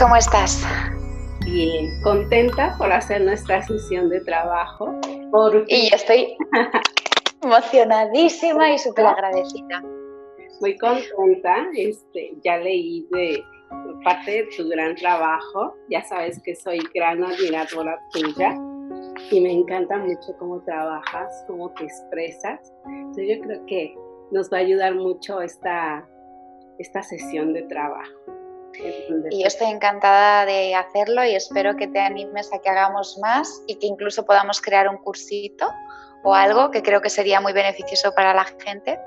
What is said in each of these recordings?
¿Cómo estás? Bien, contenta por hacer nuestra sesión de trabajo. Y yo estoy emocionadísima y súper agradecida. Muy contenta, ya leí de parte de tu gran trabajo. Ya sabes que soy gran admiradora tuya y me encanta mucho cómo trabajas, cómo te expresas. Entonces yo creo que nos va a ayudar mucho esta sesión de trabajo. Y yo estoy encantada de hacerlo y espero que te animes a que hagamos más y que incluso podamos crear un cursito o algo que creo que sería muy beneficioso para la gente.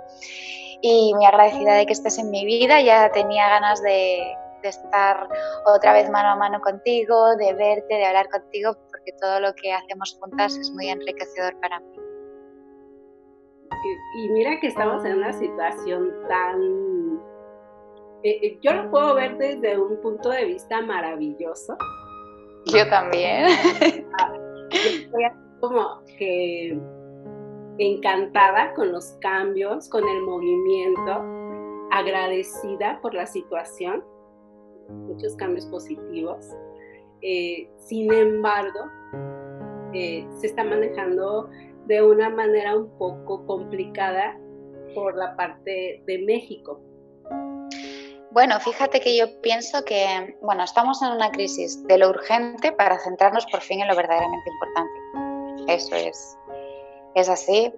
Y muy agradecida de que estés en mi vida. Ya tenía ganas de estar otra vez mano a mano contigo, de verte, de hablar contigo, porque todo lo que hacemos juntas es muy enriquecedor para mí. Y mira que estamos en una situación tan... yo lo puedo ver desde un punto de vista maravilloso. Yo también. Yo estoy como que encantada con los cambios, con el movimiento, agradecida por la situación, muchos cambios positivos. Sin embargo, se está manejando de una manera un poco complicada por la parte de México. Bueno, fíjate que yo pienso que, estamos en una crisis de lo urgente para centrarnos por fin en lo verdaderamente importante. Eso es así.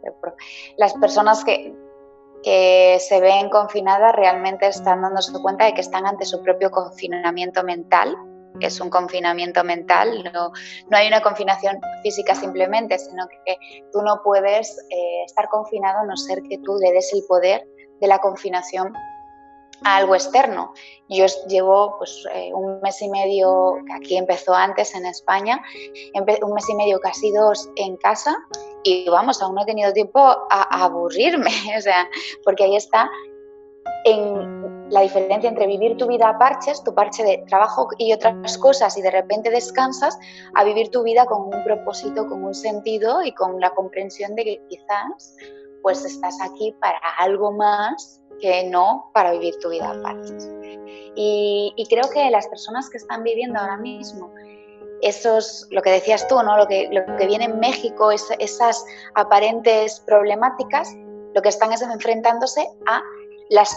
Las personas que se ven confinadas realmente están dándose cuenta de que están ante su propio confinamiento mental. Es un confinamiento mental, no hay una confinación física simplemente, sino que tú no puedes estar confinado a no ser que tú le des el poder de la confinación a algo externo. Yo llevo un mes y medio, que aquí empezó antes en España, un mes y medio, casi 2 en casa, y aún no he tenido tiempo a aburrirme, o sea, porque ahí está en la diferencia entre vivir tu vida a parches, tu parche de trabajo y otras cosas, y de repente descansas, a vivir tu vida con un propósito, con un sentido y con la comprensión de que quizás pues estás aquí para algo más que no para vivir tu vida a parches. Y creo que las personas que están viviendo ahora mismo lo que decías tú, ¿no? Lo que viene en México, esas aparentes problemáticas, lo que están es enfrentándose a las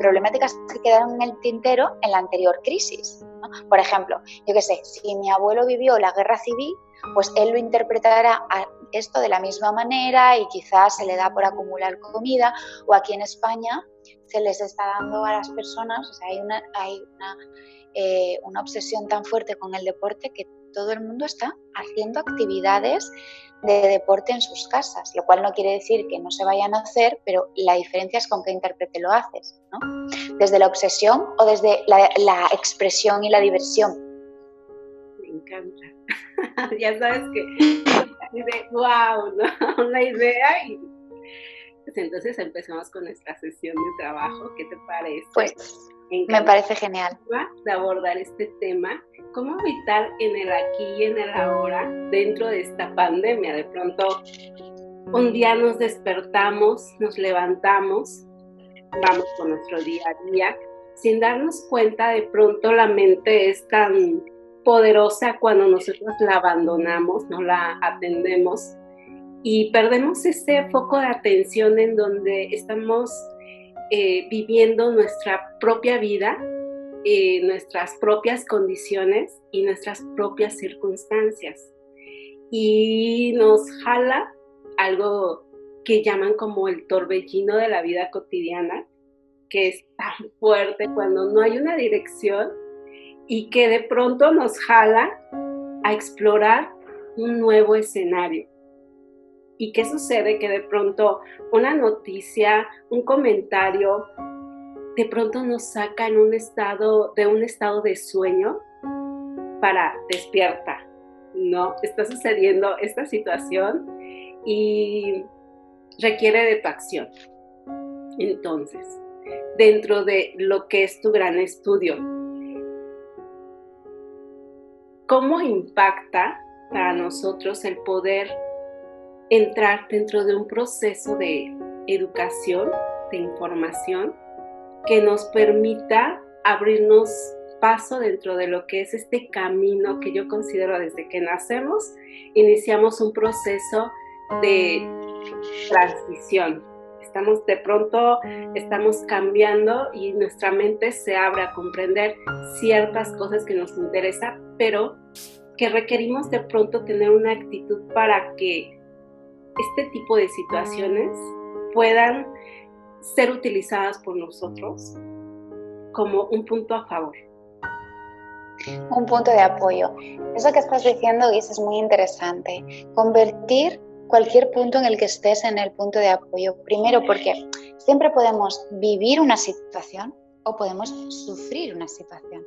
problemáticas que quedaron en el tintero en la anterior crisis, ¿no? Por ejemplo, yo qué sé, si mi abuelo vivió la guerra civil, pues él lo interpretará a esto de la misma manera y quizás se le da por acumular comida, o aquí en España se les está dando a las personas, o sea, hay una obsesión tan fuerte con el deporte que todo el mundo está haciendo actividades de deporte en sus casas, lo cual no quiere decir que no se vayan a hacer, pero la diferencia es con qué intérprete lo haces, ¿no? Desde la obsesión o desde la expresión y la diversión. Me encanta. Ya sabes que wow, ¿no? Una idea y pues entonces empezamos con nuestra sesión de trabajo. ¿Qué te parece? Pues me parece genial. De abordar este tema, cómo evitar en el aquí y en el ahora dentro de esta pandemia. De pronto un día nos despertamos, nos levantamos, vamos con nuestro día a día, sin darnos cuenta. De pronto la mente es tan poderosa cuando nosotros la abandonamos, no la atendemos y perdemos ese foco de atención en donde estamos viviendo nuestra propia vida, nuestras propias condiciones y nuestras propias circunstancias. Y nos jala algo que llaman como el torbellino de la vida cotidiana, que es tan fuerte cuando no hay una dirección y que de pronto nos jala a explorar un nuevo escenario. ¿Y qué sucede? Que de pronto una noticia, un comentario, de pronto nos saca de un estado de sueño para despierta, ¿no? Está sucediendo esta situación y requiere de tu acción. Entonces, dentro de lo que es tu gran estudio, ¿cómo impacta para nosotros el poder entrar dentro de un proceso de educación, de información, que nos permita abrirnos paso dentro de lo que es este camino que yo considero desde que nacemos, iniciamos un proceso de transición. De pronto estamos cambiando y nuestra mente se abre a comprender ciertas cosas que nos interesan, pero que requerimos de pronto tener una actitud para que este tipo de situaciones puedan ser utilizadas por nosotros como un punto a favor. Un punto de apoyo. Eso que estás diciendo, Guis, es muy interesante. Convertir cualquier punto en el que estés en el punto de apoyo. Primero, porque siempre podemos vivir una situación o podemos sufrir una situación.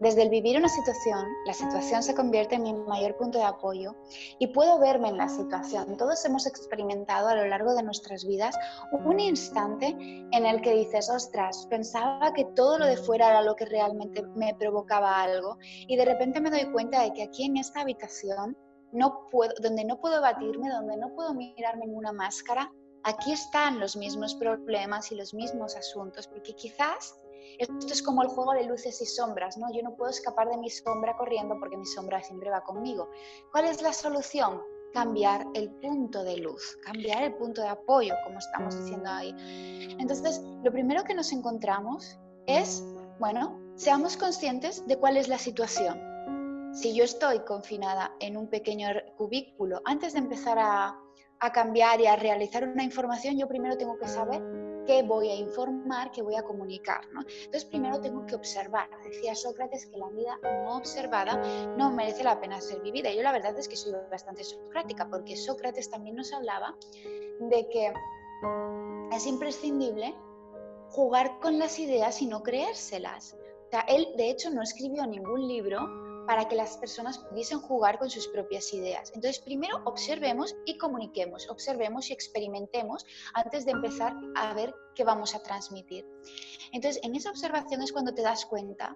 Desde el vivir una situación, la situación se convierte en mi mayor punto de apoyo y puedo verme en la situación. Todos hemos experimentado a lo largo de nuestras vidas un instante en el que dices, ostras, pensaba que todo lo de fuera era lo que realmente me provocaba algo y de repente me doy cuenta de que aquí en esta habitación donde no puedo batirme, donde no puedo mirarme en una máscara, aquí están los mismos problemas y los mismos asuntos, porque quizás esto es como el juego de luces y sombras, ¿no? Yo no puedo escapar de mi sombra corriendo porque mi sombra siempre va conmigo. ¿Cuál es la solución? Cambiar el punto de luz, cambiar el punto de apoyo, como estamos diciendo ahí. Entonces, lo primero que nos encontramos es, bueno, seamos conscientes de cuál es la situación. Si yo estoy confinada en un pequeño cubículo, antes de empezar a cambiar y a realizar una información, yo primero tengo que saber qué voy a informar, qué voy a comunicar, ¿no? Entonces, primero tengo que observar. Decía Sócrates que la vida no observada no merece la pena ser vivida. Yo la verdad es que soy bastante socrática, porque Sócrates también nos hablaba de que es imprescindible jugar con las ideas y no creérselas. O sea, él, de hecho, no escribió ningún libro para que las personas pudiesen jugar con sus propias ideas. Entonces, primero observemos y comuniquemos, observemos y experimentemos antes de empezar a ver qué vamos a transmitir. Entonces, en esa observación es cuando te das cuenta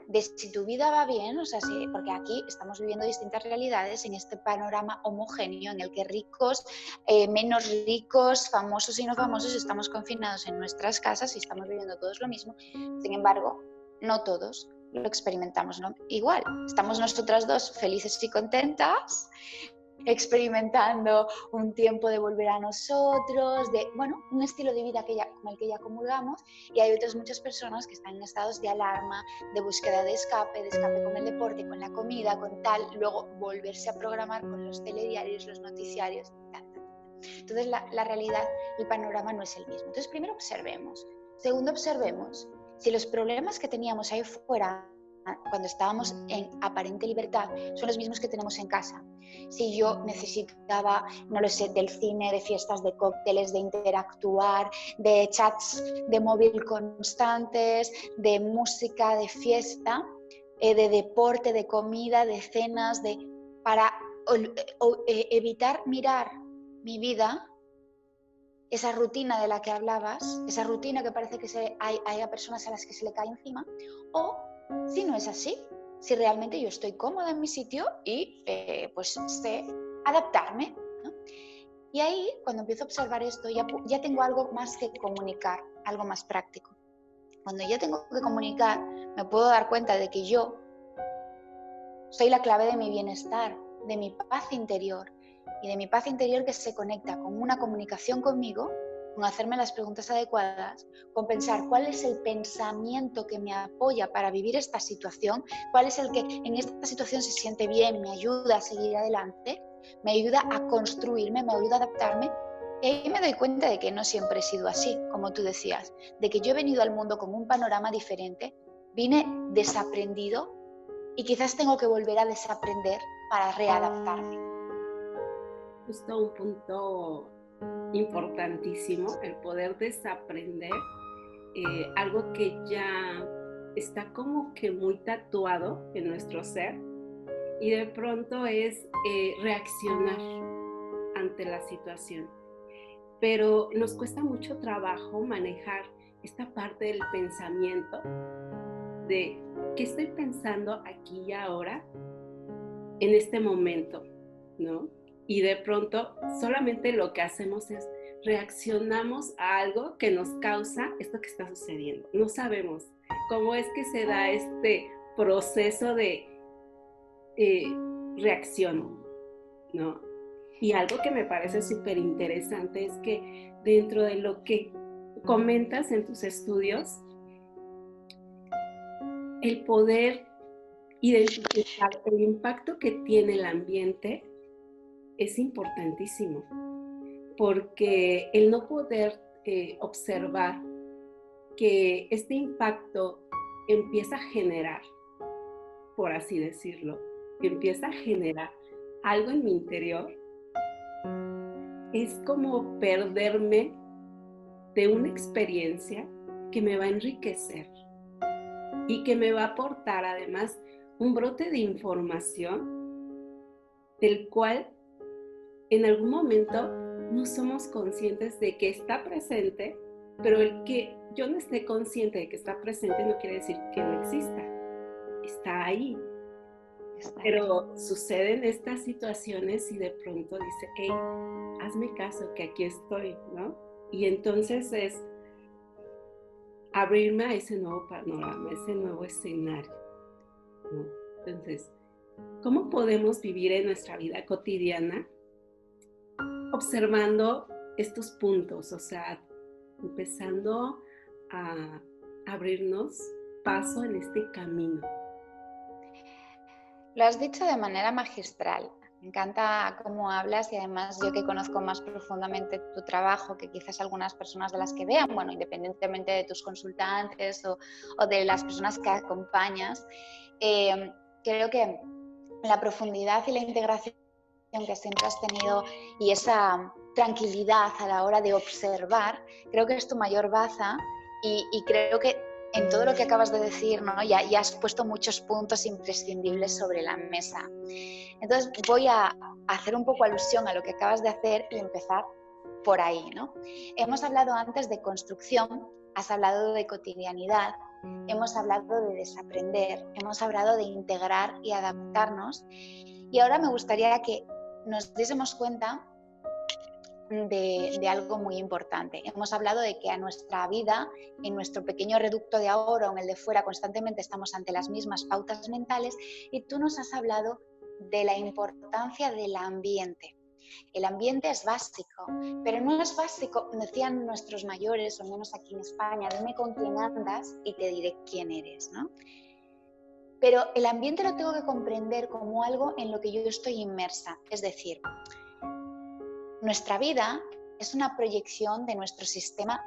de si tu vida va bien, o sea, porque aquí estamos viviendo distintas realidades en este panorama homogéneo en el que ricos, menos ricos, famosos y no famosos estamos confinados en nuestras casas y estamos viviendo todos lo mismo. Sin embargo, no todos lo experimentamos, ¿no? Igual. Estamos nosotras dos felices y contentas, experimentando un tiempo de volver a nosotros, de, bueno, un estilo de vida con el que ya comulgamos, y hay otras muchas personas que están en estados de alarma, de búsqueda de escape con el deporte, con la comida, con tal, luego volverse a programar con los telediarios, los noticiarios, tal. Entonces la realidad, el panorama no es el mismo. Entonces primero observemos. Segundo, observemos si los problemas que teníamos ahí fuera cuando estábamos en aparente libertad son los mismos que tenemos en casa. Si yo necesitaba, no lo sé, del cine, de fiestas, de cócteles, de interactuar, de chats de móvil constantes, de música, de fiesta, de deporte, de comida, de cenas, para evitar mirar mi vida, esa rutina de la que hablabas, esa rutina que parece que hay a personas a las que se le cae encima, o si no es así, si realmente yo estoy cómoda en mi sitio y pues sé adaptarme, ¿no? Y ahí, cuando empiezo a observar esto, ya tengo algo más que comunicar, algo más práctico. Cuando ya tengo que comunicar, me puedo dar cuenta de que yo soy la clave de mi bienestar, de mi paz interior, y de mi paz interior que se conecta con una comunicación conmigo, con hacerme las preguntas adecuadas, con pensar cuál es el pensamiento que me apoya para vivir esta situación, cuál es el que en esta situación se siente bien, me ayuda a seguir adelante, me ayuda a construirme, me ayuda a adaptarme. Y ahí me doy cuenta de que no siempre he sido así, como tú decías, de que yo he venido al mundo con un panorama diferente, vine desaprendido y quizás tengo que volver a desaprender para readaptarme. Justo un punto importantísimo, el poder desaprender algo que ya está como que muy tatuado en nuestro ser, y de pronto es reaccionar ante la situación. Pero nos cuesta mucho trabajo manejar esta parte del pensamiento, de qué estoy pensando aquí y ahora, en este momento, ¿no? Y de pronto solamente lo que hacemos es reaccionamos a algo que nos causa esto que está sucediendo. No sabemos cómo es que se da este proceso de reacción, ¿no? Y algo que me parece súper interesante es que dentro de lo que comentas en tus estudios, el poder identificar el impacto que tiene el ambiente es importantísimo, porque el no poder observar que este impacto empieza a generar, por así decirlo, empieza a generar algo en mi interior, es como perderme de una experiencia que me va a enriquecer y que me va a aportar además un brote de información del cual en algún momento no somos conscientes de que está presente, pero el que yo no esté consciente de que está presente no quiere decir que no exista. Está ahí. Pero suceden estas situaciones y de pronto dice, hey, hazme caso que aquí estoy, ¿no? Y entonces es abrirme a ese nuevo panorama, a ese nuevo escenario, ¿no? Entonces, ¿cómo podemos vivir en nuestra vida cotidiana observando estos puntos? O sea, empezando a abrirnos paso en este camino. Lo has dicho de manera magistral. Me encanta cómo hablas y además yo que conozco más profundamente tu trabajo que quizás algunas personas de las que vean, bueno, independientemente de tus consultantes o de las personas que acompañas, creo que la profundidad y la integración que siempre has tenido y esa tranquilidad a la hora de observar, creo que es tu mayor baza y creo que en todo lo que acabas de decir, ¿no? ya has puesto muchos puntos imprescindibles sobre la mesa. Entonces voy a hacer un poco alusión a lo que acabas de hacer y empezar por ahí, ¿no? Hemos hablado antes de construcción, has hablado de cotidianidad, hemos hablado de desaprender, hemos hablado de integrar y adaptarnos y ahora me gustaría que nos diésemos cuenta de algo muy importante. Hemos hablado de que a nuestra vida, en nuestro pequeño reducto de ahora o en el de fuera, constantemente estamos ante las mismas pautas mentales y tú nos has hablado de la importancia del ambiente. El ambiente es básico, pero no es básico, decían nuestros mayores, o al menos aquí en España, dime con quién andas y te diré quién eres, ¿no? Pero el ambiente lo tengo que comprender como algo en lo que yo estoy inmersa, es decir, nuestra vida es una proyección de nuestro sistema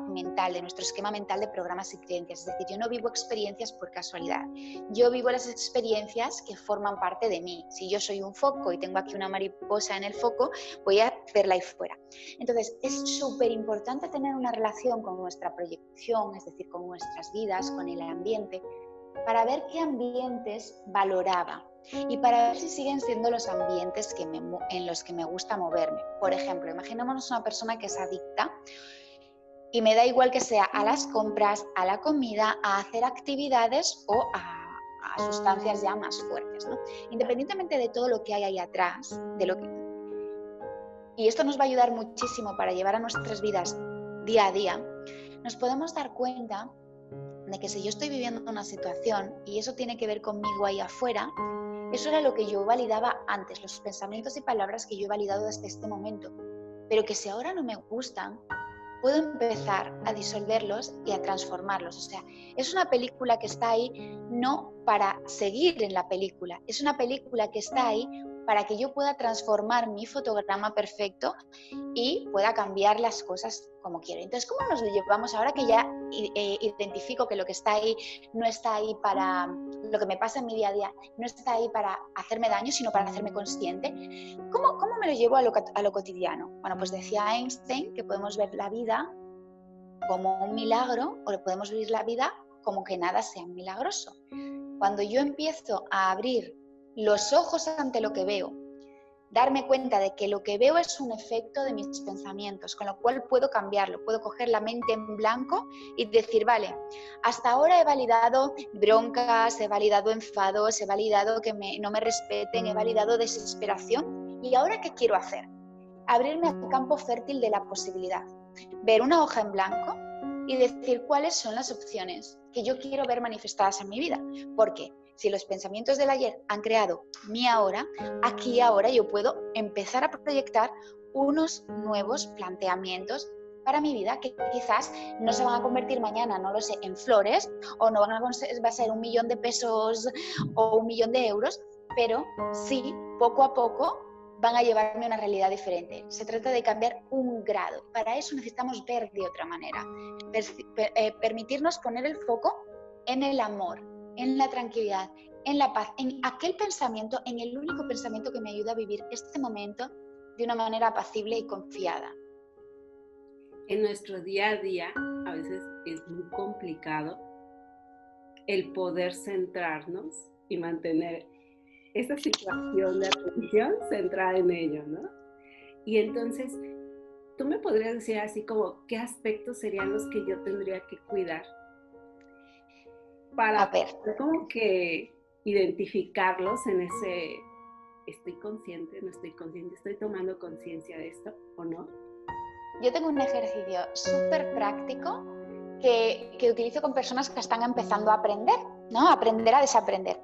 mental, de nuestro esquema mental de programas y creencias. Es decir, yo no vivo experiencias por casualidad. Yo vivo las experiencias que forman parte de mí. Si yo soy un foco y tengo aquí una mariposa en el foco, voy a verla ahí fuera. Entonces, es súper importante tener una relación con nuestra proyección, es decir, con nuestras vidas, con el ambiente, para ver qué ambientes valoraba y para ver si siguen siendo los ambientes en los que me gusta moverme. Por ejemplo, imaginémonos una persona que es adicta y me da igual que sea a las compras, a la comida, a hacer actividades o a sustancias ya más fuertes, ¿no? Independientemente de todo lo que hay ahí atrás, y esto nos va a ayudar muchísimo para llevar a nuestras vidas día a día, nos podemos dar cuenta de que si yo estoy viviendo una situación y eso tiene que ver conmigo ahí afuera, eso era lo que yo validaba antes, los pensamientos y palabras que yo he validado desde este momento, pero que si ahora no me gustan, puedo empezar a disolverlos y a transformarlos. O sea, es una película que está ahí no para seguir en la película, es una película que está ahí para que yo pueda transformar mi fotograma perfecto y pueda cambiar las cosas como quiero. Entonces, ¿cómo nos lo llevamos ahora que ya identifico que lo que está ahí no está ahí para lo que me pasa en mi día a día, no está ahí para hacerme daño, sino para hacerme consciente? ¿Cómo me lo llevo a lo cotidiano? Bueno, pues decía Einstein que podemos ver la vida como un milagro o podemos vivir la vida como que nada sea milagroso. Cuando yo empiezo a abrir los ojos ante lo que veo, darme cuenta de que lo que veo es un efecto de mis pensamientos, con lo cual puedo cambiarlo, puedo coger la mente en blanco y decir, vale, hasta ahora he validado broncas, he validado enfados, he validado que no me respeten, he validado desesperación, ¿y ahora qué quiero hacer? Abrirme al campo fértil de la posibilidad, ver una hoja en blanco y decir cuáles son las opciones que yo quiero ver manifestadas en mi vida. Porque si los pensamientos del ayer han creado mi ahora, aquí ahora yo puedo empezar a proyectar unos nuevos planteamientos para mi vida que quizás no se van a convertir mañana, no lo sé, en flores, o no va a ser 1 millón de pesos o 1 millón de euros, pero sí, poco a poco van a llevarme a una realidad diferente. Se trata de cambiar un grado. Para eso necesitamos ver de otra manera. Permitirnos poner el foco en el amor, en la tranquilidad, en la paz, en aquel pensamiento, en el único pensamiento que me ayuda a vivir este momento de una manera apacible y confiada. En nuestro día a día, a veces es muy complicado el poder centrarnos y mantener esa situación de atención centrada en ello, ¿no? Y entonces, tú me podrías decir así como, ¿qué aspectos serían los que yo tendría que cuidar? Para como que identificarlos en ese, ¿estoy consciente, no estoy consciente, estoy tomando conciencia de esto o no? Yo tengo un ejercicio súper práctico que utilizo con personas que están empezando a aprender, ¿no? Aprender a desaprender.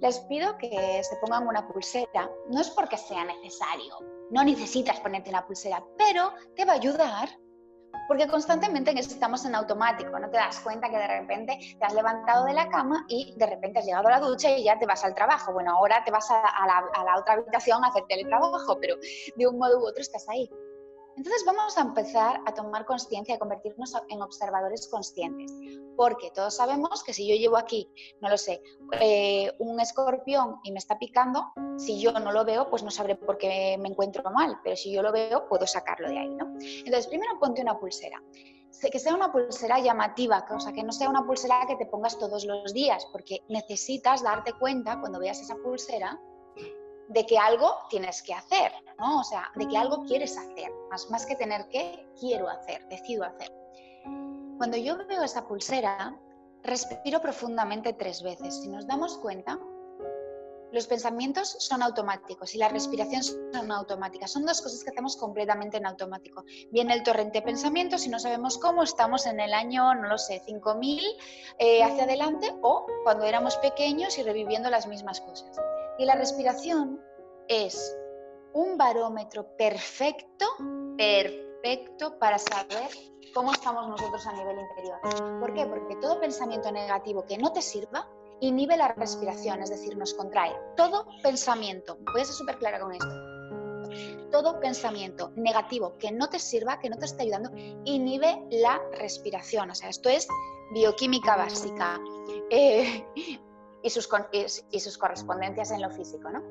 Les pido que se pongan una pulsera, no es porque sea necesario, no necesitas ponerte una pulsera, pero te va a ayudar, porque constantemente estamos en automático, no te das cuenta que de repente te has levantado de la cama y de repente has llegado a la ducha y ya te vas al trabajo. Bueno, ahora te vas a la otra habitación a hacer teletrabajo, pero de un modo u otro estás ahí. Entonces vamos a empezar a tomar conciencia, a convertirnos en observadores conscientes, porque todos sabemos que si yo llevo aquí, no lo sé, un escorpión y me está picando, si yo no lo veo, pues no sabré por qué me encuentro mal, pero si yo lo veo, puedo sacarlo de ahí, ¿no? Entonces, primero ponte una pulsera, que sea una pulsera llamativa, o sea, que no sea una pulsera que te pongas todos los días, porque necesitas darte cuenta cuando veas esa pulsera de que algo tienes que hacer, ¿no? O sea, de que algo quieres hacer, más que tener que, quiero hacer, decido hacer. Cuando yo veo esa pulsera, respiro profundamente 3 veces. Si nos damos cuenta, los pensamientos son automáticos y la respiración son automáticas. Son 2 cosas que hacemos completamente en automático. Viene el torrente de pensamientos y no sabemos cómo, estamos en el año, no lo sé, 5000 hacia adelante, o cuando éramos pequeños y reviviendo las mismas cosas. Y la respiración es un barómetro perfecto para saber cómo estamos nosotros a nivel interior. ¿Por qué? Porque todo pensamiento negativo que no te sirva inhibe la respiración, es decir, nos contrae. Todo pensamiento, voy a ser súper clara con esto, todo pensamiento negativo que no te sirva, que no te esté ayudando, inhibe la respiración. O sea, esto es bioquímica básica y sus correspondencias en lo físico, ¿no?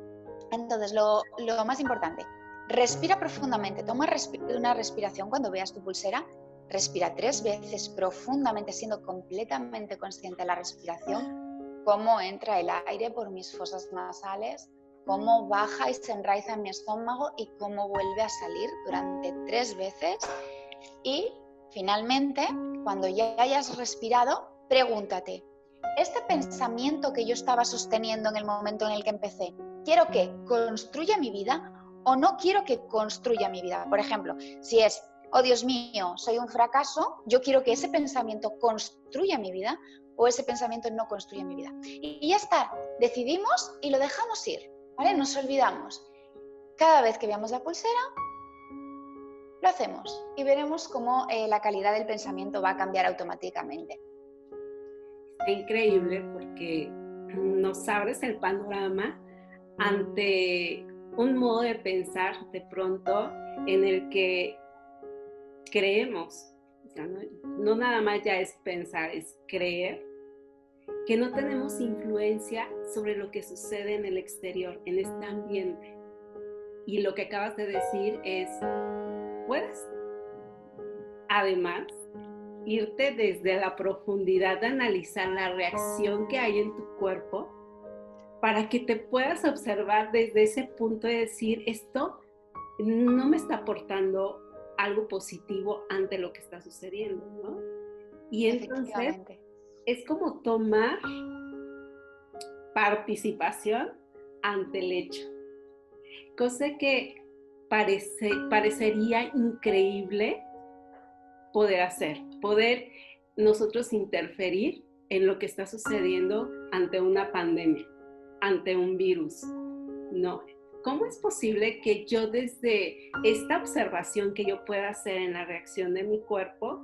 Entonces, lo más importante, respira profundamente, toma una respiración cuando veas tu pulsera, respira 3 veces profundamente, siendo completamente consciente de la respiración, cómo entra el aire por mis fosas nasales, cómo baja y se enraiza en mi estómago y cómo vuelve a salir durante 3 veces. Y finalmente, cuando ya hayas respirado, pregúntate, ¿este pensamiento que yo estaba sosteniendo en el momento en el que empecé, quiero que construya mi vida o no quiero que construya mi vida? Por ejemplo, si es, oh Dios mío, soy un fracaso, yo quiero que ese pensamiento construya mi vida o ese pensamiento no construya mi vida. Y ya está, decidimos y lo dejamos ir, ¿vale? Nos olvidamos. Cada vez que veamos la pulsera, lo hacemos y veremos cómo la calidad del pensamiento va a cambiar automáticamente. Está increíble porque nos abres el panorama ante un modo de pensar de pronto en el que creemos, o sea, no nada más ya es pensar, es creer que no tenemos influencia sobre lo que sucede en el exterior, en este ambiente. Y lo que acabas de decir es, puedes además irte desde la profundidad de analizar la reacción que hay en tu cuerpo para que te puedas observar desde ese punto de decir, esto no me está aportando algo positivo ante lo que está sucediendo, ¿no? Y entonces es como tomar participación ante el hecho, cosa que parecería increíble poder hacer, poder nosotros interferir en lo que está sucediendo ante una pandemia, ante un virus, ¿no? ¿Cómo es posible que yo desde esta observación que yo pueda hacer en la reacción de mi cuerpo,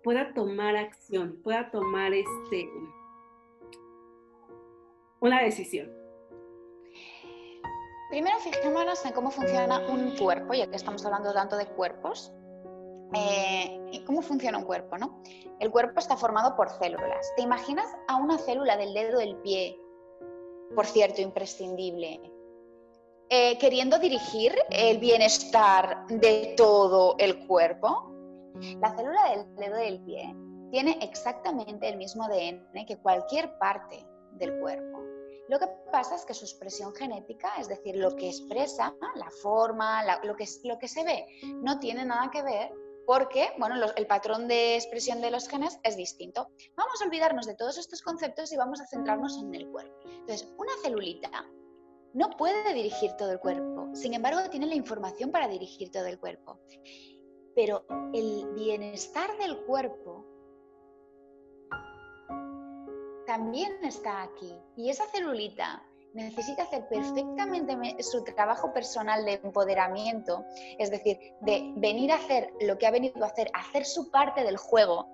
pueda tomar acción, pueda tomar una decisión? Primero fijémonos en cómo funciona un cuerpo, ya que estamos hablando tanto de cuerpos. ¿Cómo funciona un cuerpo, no? El cuerpo está formado por células. ¿Te imaginas a una célula del dedo del pie, por cierto, imprescindible, queriendo dirigir el bienestar de todo el cuerpo? La célula del dedo del pie tiene exactamente el mismo ADN que cualquier parte del cuerpo. Lo que pasa es que su expresión genética, es decir, lo que expresa, la forma, lo que se ve, no tiene nada que ver porque, bueno, el patrón de expresión de los genes es distinto. Vamos a olvidarnos de todos estos conceptos y vamos a centrarnos en el cuerpo. Entonces, una celulita no puede dirigir todo el cuerpo, sin embargo, tiene la información para dirigir todo el cuerpo. Pero el bienestar del cuerpo también está aquí. Y esa celulita necesita hacer perfectamente su trabajo personal de empoderamiento, es decir, de venir a hacer lo que ha venido a hacer su parte del juego,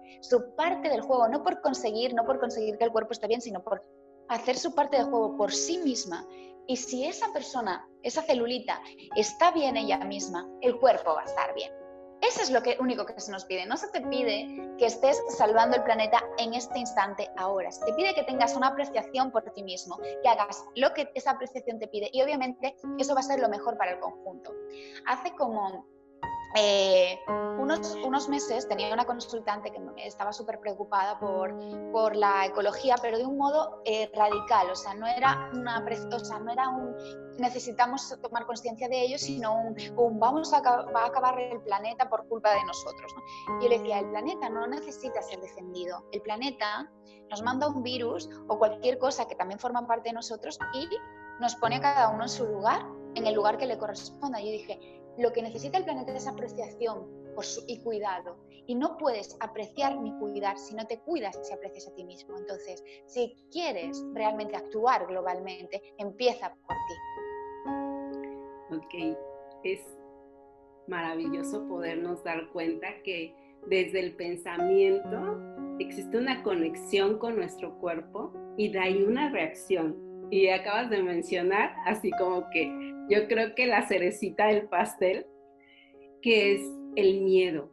no por conseguir que el cuerpo esté bien, sino por hacer su parte del juego por sí misma. Y si esa persona, esa celulita, está bien ella misma, el cuerpo va a estar bien. Eso es lo único que se nos pide. No se te pide que estés salvando el planeta en este instante ahora. Se te pide que tengas una apreciación por ti mismo, que hagas lo que esa apreciación te pide y obviamente eso va a ser lo mejor para el conjunto. Hace como unos meses tenía una consultante que estaba súper preocupada por la ecología, pero de un modo radical. O sea, no era un necesitamos tomar conciencia de ello, sino va a acabar el planeta por culpa de nosotros, ¿no? Y yo le decía, el planeta no necesita ser defendido. El planeta nos manda un virus o cualquier cosa que también forma parte de nosotros y nos pone a cada uno en su lugar, en el lugar que le corresponda. Yo dije, lo que necesita el planeta es apreciación y cuidado. Y no puedes apreciar ni cuidar si no te cuidas y aprecias a ti mismo. Entonces, si quieres realmente actuar globalmente, empieza por ti. Ok, es maravilloso podernos dar cuenta que desde el pensamiento existe una conexión con nuestro cuerpo y de ahí una reacción. Y acabas de mencionar, así como que yo creo que la cerecita del pastel, que es el miedo.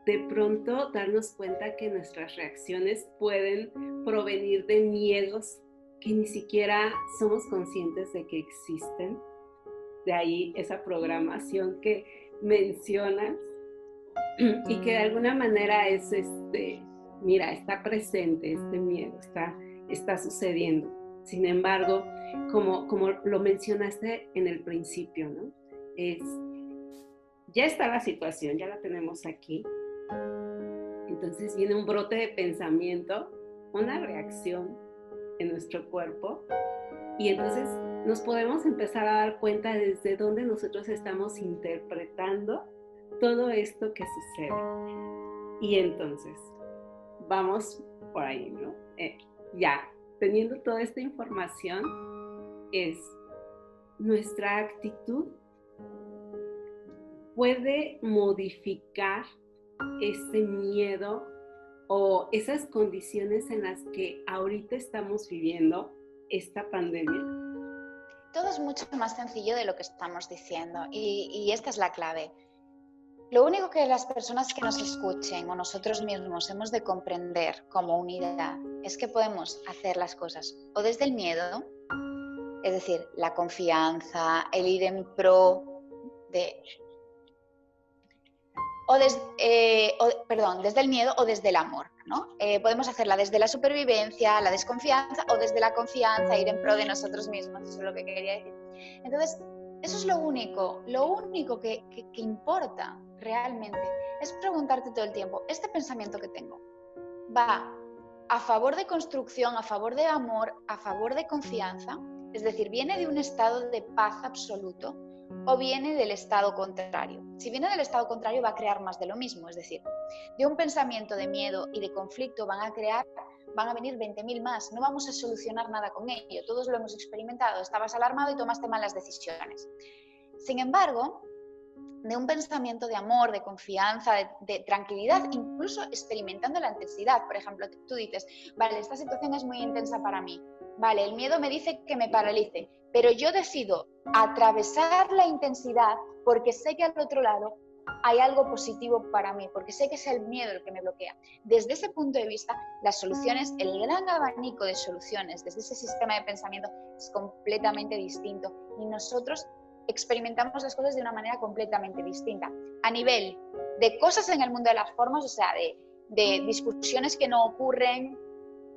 De pronto darnos cuenta que nuestras reacciones pueden provenir de miedos que ni siquiera somos conscientes de que existen. De ahí esa programación que mencionas y que de alguna manera es mira, está presente este miedo, está sucediendo. Sin embargo, como lo mencionaste en el principio, ¿no? Ya está la situación, ya la tenemos aquí. Entonces viene un brote de pensamiento, una reacción en nuestro cuerpo y entonces nos podemos empezar a dar cuenta desde dónde nosotros estamos interpretando todo esto que sucede. Y entonces, vamos por ahí, ¿no? Ya, teniendo toda esta información, es nuestra actitud puede modificar ese miedo o esas condiciones en las que ahorita estamos viviendo esta pandemia. Todo es mucho más sencillo de lo que estamos diciendo y esta es la clave. Lo único que las personas que nos escuchen o nosotros mismos hemos de comprender como unidad es que podemos hacer las cosas o desde el miedo, es decir, la confianza, el ir en pro de... desde el miedo o desde el amor, ¿no? Podemos hacerla desde la supervivencia, la desconfianza o desde la confianza, ir en pro de nosotros mismos, eso es lo que quería decir. Entonces, eso es lo único que importa realmente, es preguntarte todo el tiempo, ¿este pensamiento que tengo va a favor de construcción, a favor de amor, a favor de confianza? Es decir, ¿viene de un estado de paz absoluto o viene del estado contrario. Si viene del estado contrario va a crear más de lo mismo, es decir, de un pensamiento de miedo y de conflicto van a venir 20.000 más, no vamos a solucionar nada con ello, todos lo hemos experimentado, estabas alarmado y tomaste malas decisiones. Sin embargo, de un pensamiento de amor, de confianza, de tranquilidad, incluso experimentando la intensidad. Por ejemplo, tú dices, vale, esta situación es muy intensa para mí, vale, el miedo me dice que me paralice, pero yo decido atravesar la intensidad porque sé que al otro lado hay algo positivo para mí, porque sé que es el miedo el que me bloquea. Desde ese punto de vista, las soluciones, el gran abanico de soluciones, desde ese sistema de pensamiento es completamente distinto y nosotros experimentamos las cosas de una manera completamente distinta. A nivel de cosas en el mundo de las formas, o sea, de discusiones que no ocurren,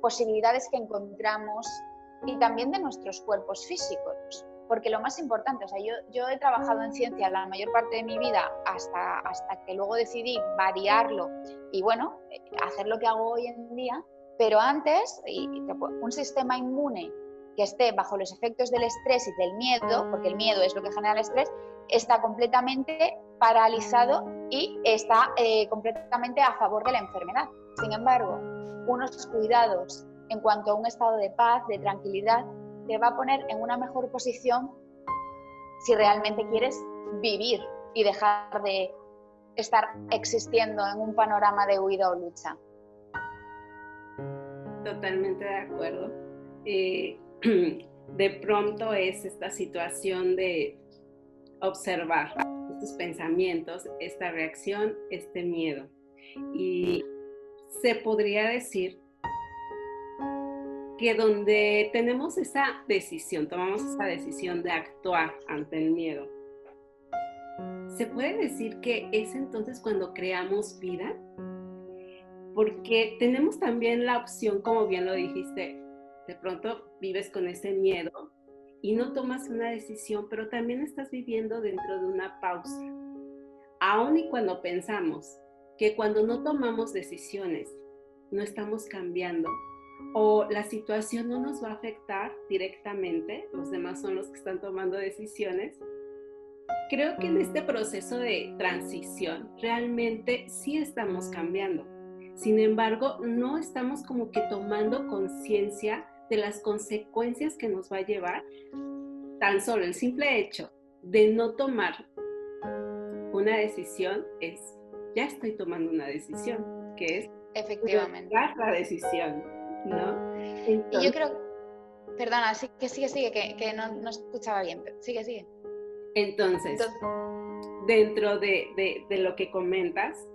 posibilidades que encontramos y también de nuestros cuerpos físicos. Porque lo más importante, o sea, yo he trabajado en ciencia la mayor parte de mi vida hasta que luego decidí variarlo y bueno, hacer lo que hago hoy en día, pero antes un sistema inmune que esté bajo los efectos del estrés y del miedo, porque el miedo es lo que genera el estrés, está completamente paralizado y está completamente a favor de la enfermedad. Sin embargo, unos cuidados en cuanto a un estado de paz, de tranquilidad, te va a poner en una mejor posición si realmente quieres vivir y dejar de estar existiendo en un panorama de huida o lucha. Totalmente de acuerdo. De pronto es esta situación de observar estos pensamientos, esta reacción, este miedo. Y se podría decir que donde tenemos esa decisión, tomamos esa decisión de actuar ante el miedo, ¿se puede decir que es entonces cuando creamos vida? Porque tenemos también la opción, como bien lo dijiste, de pronto vives con ese miedo y no tomas una decisión, pero también estás viviendo dentro de una pausa. Aun y cuando pensamos que cuando no tomamos decisiones, no estamos cambiando, o la situación no nos va a afectar directamente, los demás son los que están tomando decisiones, creo que en este proceso de transición realmente sí estamos cambiando. Sin embargo, no estamos como que tomando conciencia de las consecuencias que nos va a llevar tan solo el simple hecho de no tomar una decisión es, ya estoy tomando una decisión, que es efectivamente la decisión, ¿no? Entonces, y yo creo, perdona, sigue, que no escuchaba bien, pero sigue. Entonces dentro de lo que comentas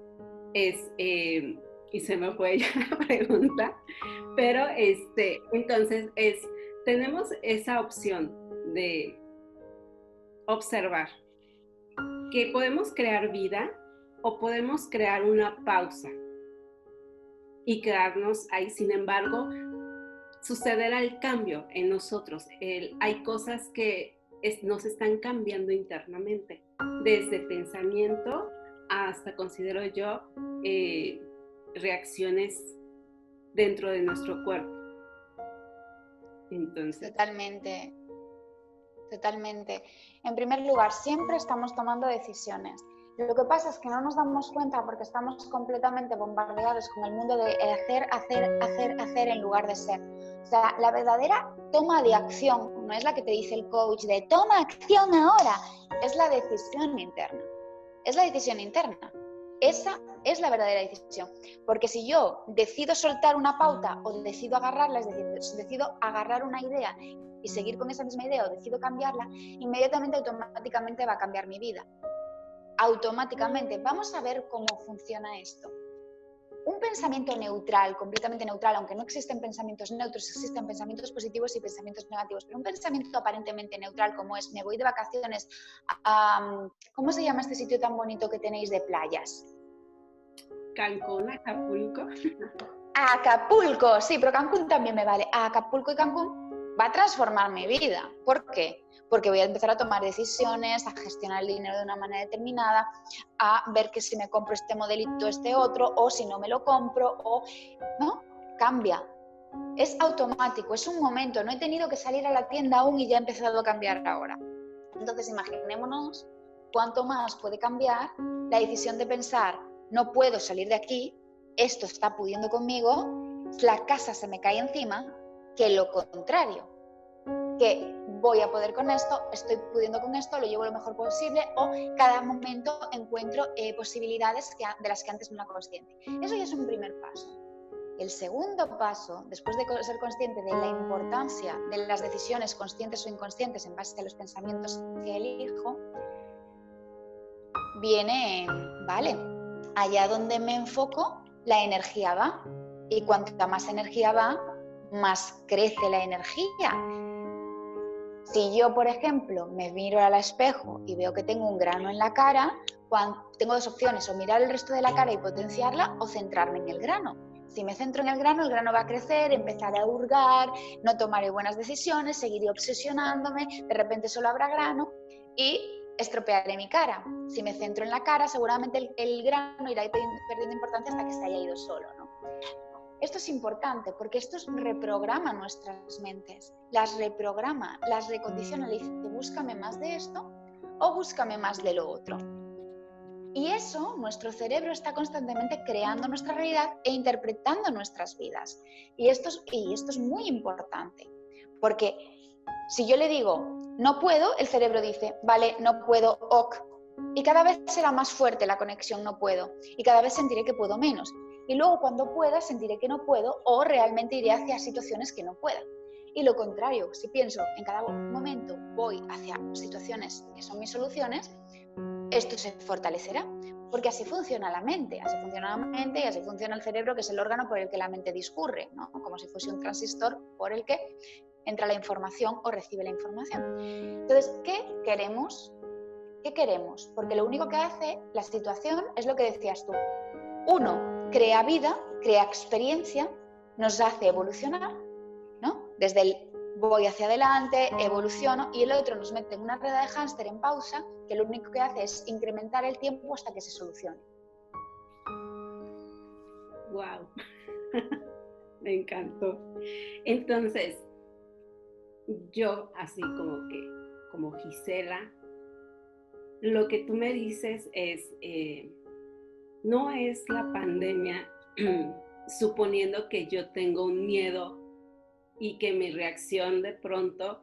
es, y se me fue ya la pregunta, pero entonces tenemos esa opción de observar que podemos crear vida o podemos crear una pausa y quedarnos ahí. Sin embargo, sucederá el cambio en nosotros. Hay cosas que nos están cambiando internamente, desde pensamiento hasta, considero yo, reacciones dentro de nuestro cuerpo. Entonces, Totalmente. En primer lugar, siempre estamos tomando decisiones. Lo que pasa es que no nos damos cuenta porque estamos completamente bombardeados con el mundo de hacer en lugar de ser. O sea, la verdadera toma de acción no es la que te dice el coach de toma acción ahora, es la decisión interna. Es la decisión interna. Esa es la verdadera decisión. Porque si yo decido soltar una pauta o decido agarrarla, es decir, decido agarrar una idea y seguir con esa misma idea o decido cambiarla, inmediatamente, automáticamente va a cambiar mi vida. Automáticamente. Vamos a ver cómo funciona esto. Un pensamiento neutral, completamente neutral, aunque no existen pensamientos neutros, existen pensamientos positivos y pensamientos negativos, pero un pensamiento aparentemente neutral como es, me voy de vacaciones a, ¿cómo se llama este sitio tan bonito que tenéis de playas? Cancún, Acapulco. Acapulco, sí, pero Cancún también me vale. A Acapulco y Cancún va a transformar mi vida. ¿Por qué? Porque voy a empezar a tomar decisiones, a gestionar el dinero de una manera determinada, a ver que si me compro este modelito, este otro, o si no me lo compro, o no, cambia. Es automático, es un momento, no he tenido que salir a la tienda aún y ya he empezado a cambiar ahora. Entonces imaginémonos cuánto más puede cambiar la decisión de pensar, no puedo salir de aquí, esto está pudiendo conmigo, la casa se me cae encima, que lo contrario, que voy a poder con esto, estoy pudiendo con esto, lo llevo lo mejor posible, o cada momento encuentro posibilidades de las que antes no era consciente. Eso ya es un primer paso. El segundo paso, después de ser consciente de la importancia de las decisiones conscientes o inconscientes en base a los pensamientos que elijo, viene, vale, allá donde me enfoco, la energía va. Y cuanta más energía va, más crece la energía. Si yo, por ejemplo, me miro al espejo y veo que tengo un grano en la cara, tengo dos opciones, o mirar el resto de la cara y potenciarla, o centrarme en el grano. Si me centro en el grano va a crecer, empezaré a hurgar, no tomaré buenas decisiones, seguiré obsesionándome, de repente solo habrá grano y estropearé mi cara. Si me centro en la cara, seguramente el grano irá perdiendo importancia hasta que se haya ido solo, ¿no? Esto es importante porque esto reprograma nuestras mentes, las reprograma, las recondiciona, le dice, búscame más de esto o búscame más de lo otro. Y eso, nuestro cerebro está constantemente creando nuestra realidad e interpretando nuestras vidas. Y esto es muy importante, porque si yo le digo, no puedo, el cerebro dice, vale, no puedo, ok. Y cada vez será más fuerte la conexión no puedo. Y cada vez sentiré que puedo menos. Y luego cuando pueda sentiré que no puedo o realmente iré hacia situaciones que no pueda. Y lo contrario, si pienso en cada momento voy hacia situaciones que son mis soluciones, esto se fortalecerá, porque así funciona la mente, y así funciona el cerebro, que es el órgano por el que la mente discurre, ¿no? Como si fuese un transistor por el que entra la información o recibe la información. Entonces, ¿qué queremos? ¿Qué queremos? Porque lo único que hace la situación es lo que decías tú. Uno, crea vida, crea experiencia, nos hace evolucionar, ¿no? Desde el voy hacia adelante, evoluciono, y el otro nos mete en una rueda de hámster en pausa, que lo único que hace es incrementar el tiempo hasta que se solucione. ¡Wow! Me encantó. Entonces, yo así como Gisela, lo que tú me dices es, no es la pandemia suponiendo que yo tengo un miedo y que mi reacción de pronto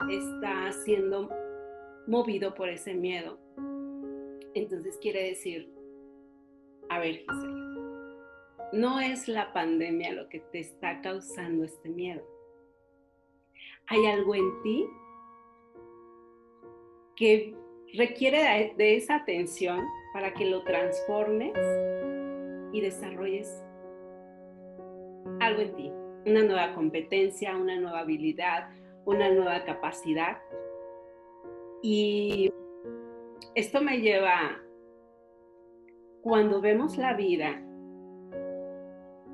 está siendo movido por ese miedo. Entonces quiere decir, a ver, Gisela, no es la pandemia lo que te está causando este miedo. Hay algo en ti que requiere de esa atención para que lo transformes y desarrolles algo en ti, una nueva competencia, una nueva habilidad, una nueva capacidad. Y esto me lleva, cuando vemos la vida,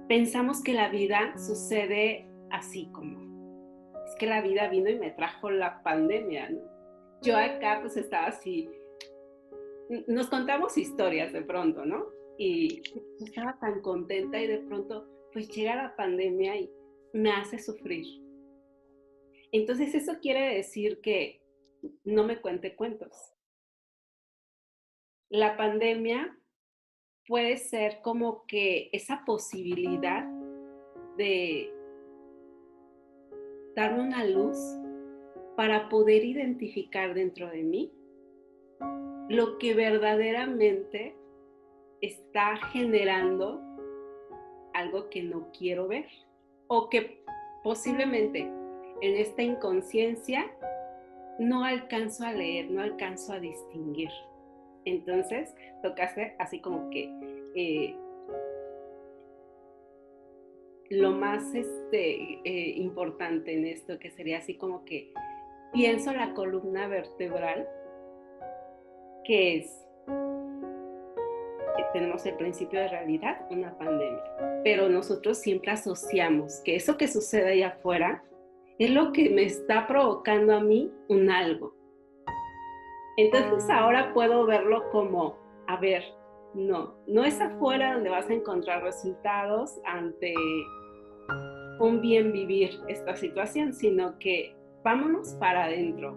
pensamos que la vida sucede así como, es que la vida vino y me trajo la pandemia, ¿no? Yo acá pues estaba así, nos contamos historias de pronto, ¿no? Y estaba tan contenta y de pronto pues llega la pandemia y me hace sufrir. Entonces eso quiere decir que no me cuente cuentos. La pandemia puede ser como que esa posibilidad de darme una luz para poder identificar dentro de mí lo que verdaderamente está generando algo que no quiero ver o que posiblemente en esta inconsciencia no alcanzo a leer, no alcanzo a distinguir. Entonces tocaste así como que lo más importante en esto, que sería así como que pienso la columna vertebral, que es, tenemos el principio de realidad, una pandemia, pero nosotros siempre asociamos que eso que sucede allá afuera es lo que me está provocando a mí un algo. Entonces ahora puedo verlo como, a ver, no es afuera donde vas a encontrar resultados ante un bien vivir esta situación, sino que vámonos para adentro.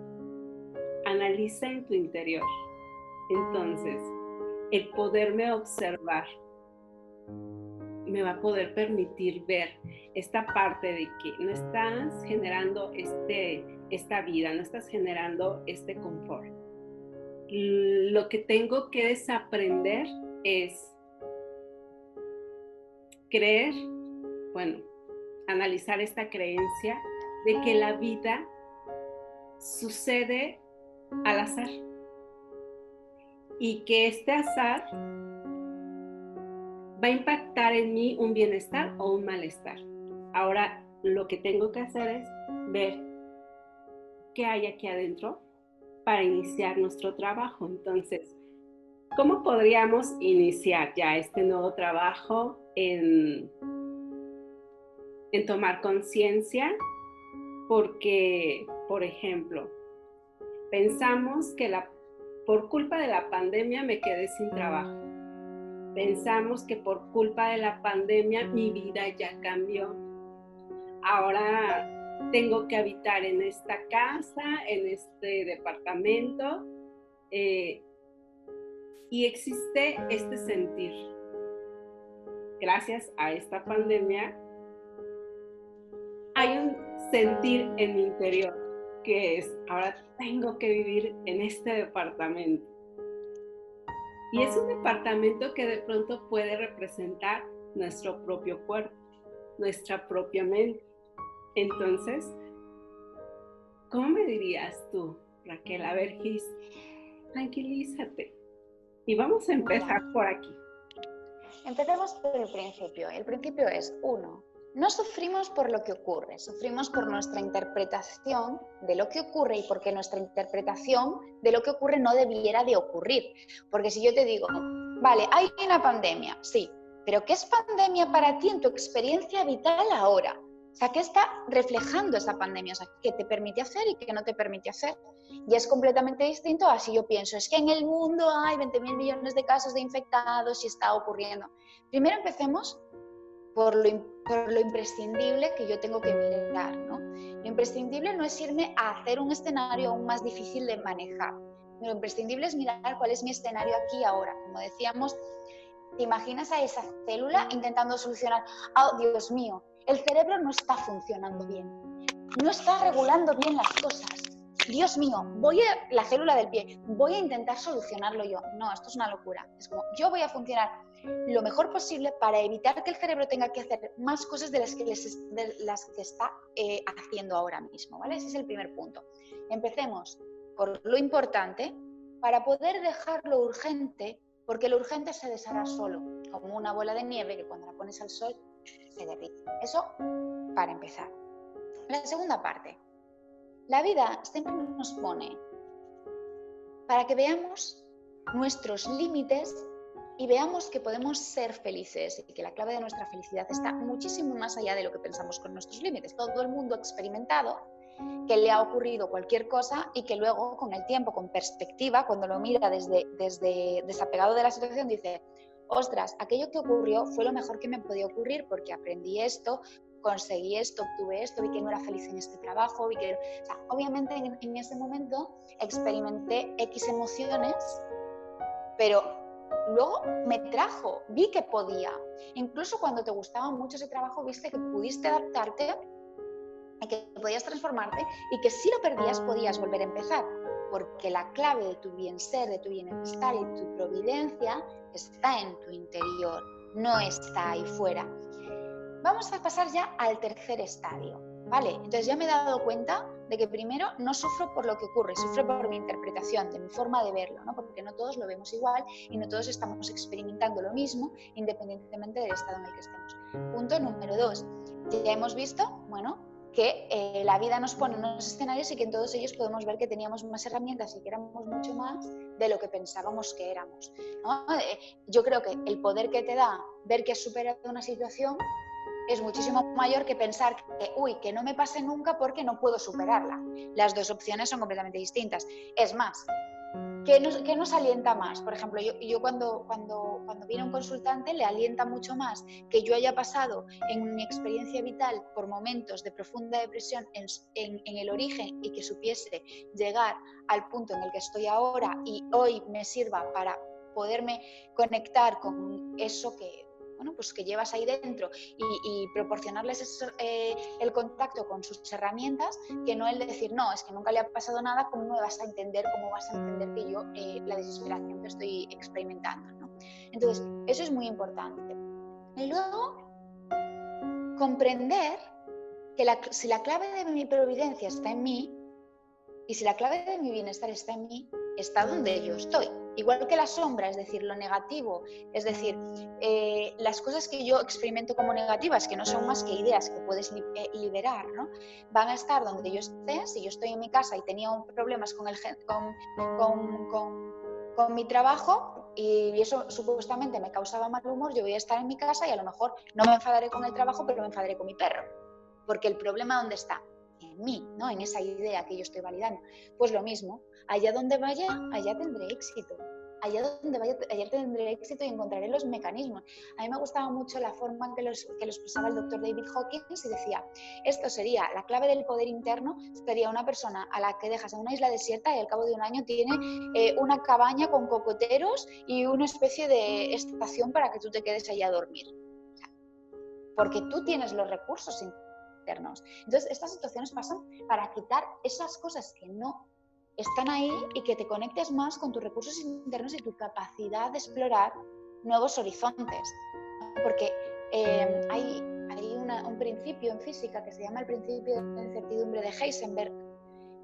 analiza en tu interior. Entonces, el poderme observar me va a poder permitir ver esta parte de que no estás generando esta vida, no estás generando este confort. Lo que tengo que desaprender es creer, bueno, analizar esta creencia de que la vida sucede al azar y que este azar va a impactar en mí un bienestar o un malestar. Ahora lo que tengo que hacer es ver qué hay aquí adentro para iniciar nuestro trabajo. Entonces, ¿cómo podríamos iniciar ya este nuevo trabajo en tomar conciencia? Porque, por ejemplo, pensamos que por culpa de la pandemia me quedé sin trabajo. Pensamos que por culpa de la pandemia mi vida ya cambió. Ahora tengo que habitar en esta casa, en este departamento, y existe este sentir. Gracias a esta pandemia hay un sentir en mi interior que es, ahora tengo que vivir en este departamento. Y es un departamento que de pronto puede representar nuestro propio cuerpo, nuestra propia mente. Entonces, ¿cómo me dirías tú, Raquel? A ver, Gis, tranquilízate. Y vamos a empezar por aquí. Empecemos por el principio. El principio es, 1, no sufrimos por lo que ocurre, sufrimos por nuestra interpretación de lo que ocurre y porque nuestra interpretación de lo que ocurre no debiera de ocurrir. Porque si yo te digo, vale, hay una pandemia, sí, pero ¿qué es pandemia para ti en tu experiencia vital ahora? O sea, ¿qué está reflejando esa pandemia? O sea, ¿qué te permite hacer y qué no te permite hacer? Y es completamente distinto a si yo pienso, es que en el mundo hay 20.000 millones de casos de infectados y está ocurriendo. Primero empecemos por lo imprescindible que yo tengo que mirar, ¿no? Lo imprescindible no es irme a hacer un escenario aún más difícil de manejar. Lo imprescindible es mirar cuál es mi escenario aquí ahora. Como decíamos, ¿te imaginas a esa célula intentando solucionar? ¡Oh, Dios mío! El cerebro no está funcionando bien. No está regulando bien las cosas. Dios mío, la célula del pie, voy a intentar solucionarlo yo. No, esto es una locura. Es como, yo voy a funcionar lo mejor posible para evitar que el cerebro tenga que hacer más cosas de las que está haciendo ahora mismo, ¿vale? Ese es el primer punto. Empecemos por lo importante para poder dejar lo urgente, porque lo urgente se deshará solo, como una bola de nieve que cuando la pones al sol se derrite. Eso para empezar. La segunda parte. La vida siempre nos pone para que veamos nuestros límites y veamos que podemos ser felices y que la clave de nuestra felicidad está muchísimo más allá de lo que pensamos con nuestros límites. Todo el mundo ha experimentado que le ha ocurrido cualquier cosa y que luego, con el tiempo, con perspectiva, cuando lo mira desde desapegado de la situación, dice, ostras, aquello que ocurrió fue lo mejor que me podía ocurrir porque aprendí esto, conseguí esto, obtuve esto, vi que no era feliz en este trabajo, vi que... O sea, obviamente en ese momento experimenté X emociones, pero luego me trajo, vi que podía. Incluso cuando te gustaba mucho ese trabajo, viste que pudiste adaptarte, que podías transformarte y que si lo perdías podías volver a empezar, porque la clave de tu bien ser, de tu bienestar y tu providencia está en tu interior, no está ahí fuera. Vamos a pasar ya al tercer estadio, ¿vale? Entonces ya me he dado cuenta de que primero no sufro por lo que ocurre, sufro por mi interpretación, de mi forma de verlo, ¿no? Porque no todos lo vemos igual y no todos estamos experimentando lo mismo independientemente del estado en el que estemos. Punto número 2. Ya hemos visto, bueno, que la vida nos pone unos escenarios y que en todos ellos podemos ver que teníamos más herramientas y que éramos mucho más de lo que pensábamos que éramos, ¿no? Yo creo que el poder que te da ver que has superado una situación es muchísimo mayor que pensar que no me pase nunca porque no puedo superarla. Las dos opciones son completamente distintas. Es más, ¿Qué nos alienta más? Por ejemplo, yo cuando viene un consultante le alienta mucho más que yo haya pasado en mi experiencia vital por momentos de profunda depresión en el origen y que supiese llegar al punto en el que estoy ahora y hoy me sirva para poderme conectar con eso que, bueno, pues que llevas ahí dentro y proporcionarles el contacto con sus herramientas, que no el decir, no, es que nunca le ha pasado nada, ¿cómo me vas a entender? ¿Cómo vas a entender que yo la desesperación que estoy experimentando, ¿no? Entonces, eso es muy importante. Y luego, comprender que si la clave de mi providencia está en mí, y si la clave de mi bienestar está en mí, está donde yo estoy. Igual que la sombra, es decir, lo negativo, es decir, las cosas que yo experimento como negativas, que no son más que ideas que puedes liberar, ¿no? Van a estar donde yo esté. Si yo estoy en mi casa y tenía problemas con mi trabajo y eso supuestamente me causaba mal humor, yo voy a estar en mi casa y a lo mejor no me enfadaré con el trabajo, pero me enfadaré con mi perro. Porque el problema, ¿dónde está? En mí, ¿no? En esa idea que yo estoy validando. Pues lo mismo, allá donde vaya, allá tendré éxito. Allá donde vaya, allá tendré éxito y encontraré los mecanismos. A mí me gustaba mucho la forma que lo expresaba el doctor David Hawkins y decía, esto sería, la clave del poder interno, sería una persona a la que dejas en una isla desierta y al cabo de un año tiene una cabaña con cocoteros y una especie de estación para que tú te quedes allá a dormir. Porque tú tienes los recursos internos. Entonces, estas situaciones pasan para quitar esas cosas que no están ahí y que te conectes más con tus recursos internos y tu capacidad de explorar nuevos horizontes. Porque hay un principio en física que se llama el principio de la incertidumbre de Heisenberg.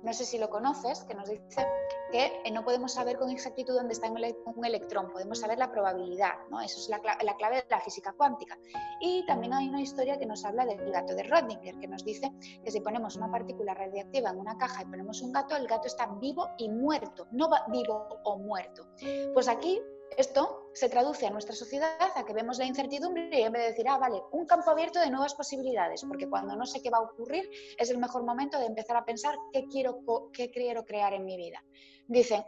No sé si lo conoces, que nos dice que no podemos saber con exactitud dónde está un electrón, podemos saber la probabilidad, ¿no? Eso es la clave de la física cuántica. Y también hay una historia que nos habla del gato de Rödinger, que nos dice que si ponemos una partícula radiactiva en una caja y ponemos un gato, el gato está vivo y muerto, no vivo o muerto. Pues aquí esto se traduce a nuestra sociedad a que vemos la incertidumbre y en vez de decir, vale, un campo abierto de nuevas posibilidades, porque cuando no sé qué va a ocurrir es el mejor momento de empezar a pensar qué quiero crear en mi vida. Dicen,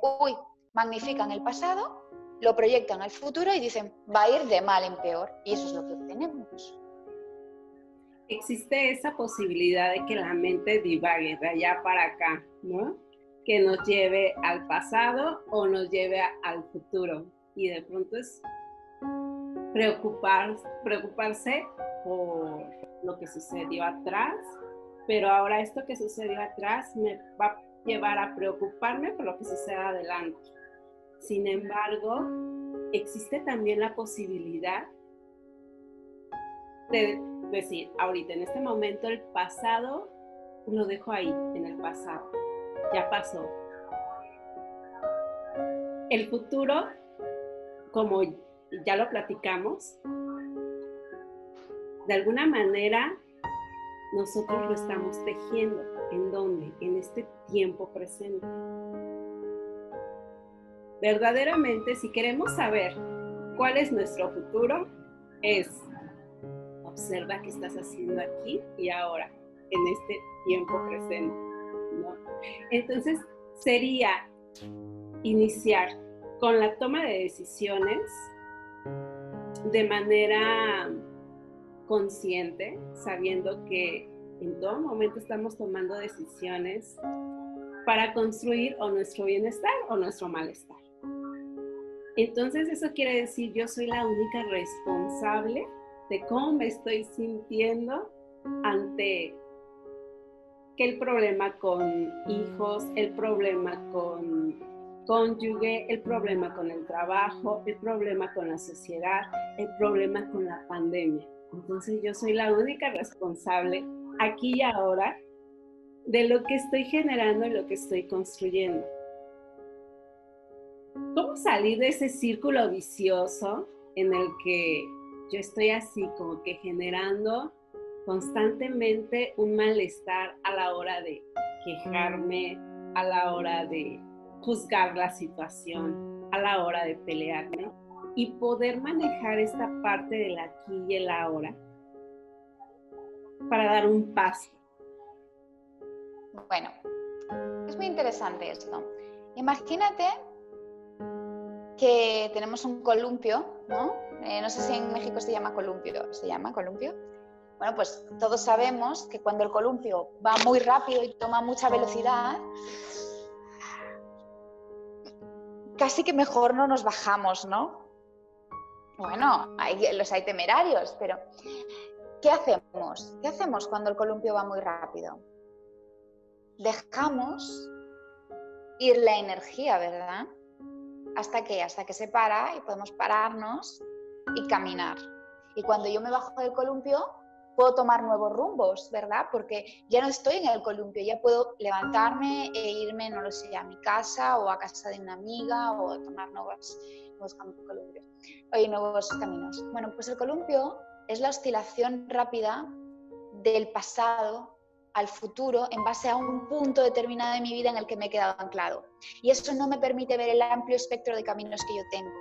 magnifican el pasado, lo proyectan al futuro y dicen, va a ir de mal en peor, y eso es lo que obtenemos. Existe esa posibilidad de que la mente divague de allá para acá, ¿no? Que nos lleve al pasado o nos lleve al futuro. Y de pronto es preocuparse por lo que sucedió atrás, pero ahora esto que sucedió atrás me va a llevar a preocuparme por lo que suceda adelante. Sin embargo, existe también la posibilidad de decir, ahorita en este momento el pasado lo dejo ahí, en el pasado, ya pasó. El futuro, como ya lo platicamos, de alguna manera nosotros lo estamos tejiendo. ¿En dónde? En este tiempo presente. Verdaderamente, si queremos saber cuál es nuestro futuro, es observa qué estás haciendo aquí y ahora, en este tiempo presente, ¿no? Entonces, sería iniciar con la toma de decisiones de manera consciente, sabiendo que en todo momento estamos tomando decisiones para construir o nuestro bienestar o nuestro malestar. Entonces eso quiere decir, yo soy la única responsable de cómo me estoy sintiendo ante que el problema con hijos, el problema con cónyuge, el problema con el trabajo, el problema con la sociedad, el problema con la pandemia. Entonces yo soy la única responsable aquí y ahora de lo que estoy generando y lo que estoy construyendo. ¿Cómo salir de ese círculo vicioso en el que yo estoy así como que generando constantemente un malestar a la hora de quejarme, a la hora de juzgar la situación, a la hora de pelearme y poder manejar esta parte del aquí y el ahora para dar un paso? Bueno, es muy interesante esto. Imagínate que tenemos un columpio, ¿no? No sé si en México se llama columpio. ¿Se llama columpio? Bueno, pues todos sabemos que cuando el columpio va muy rápido y toma mucha velocidad, casi que mejor no nos bajamos, ¿no? Bueno, los hay temerarios, pero ¿qué hacemos? ¿Qué hacemos cuando el columpio va muy rápido? Dejamos ir la energía, ¿verdad? ¿Hasta qué? Hasta que se para y podemos pararnos y caminar. Y cuando yo me bajo del columpio, puedo tomar nuevos rumbos, ¿verdad? Porque ya no estoy en el columpio, ya puedo levantarme e irme, no lo sé, a mi casa o a casa de una amiga o tomar nuevos caminos. Bueno, pues el columpio es la oscilación rápida del pasado al futuro en base a un punto determinado de mi vida en el que me he quedado anclado. Y eso no me permite ver el amplio espectro de caminos que yo tengo,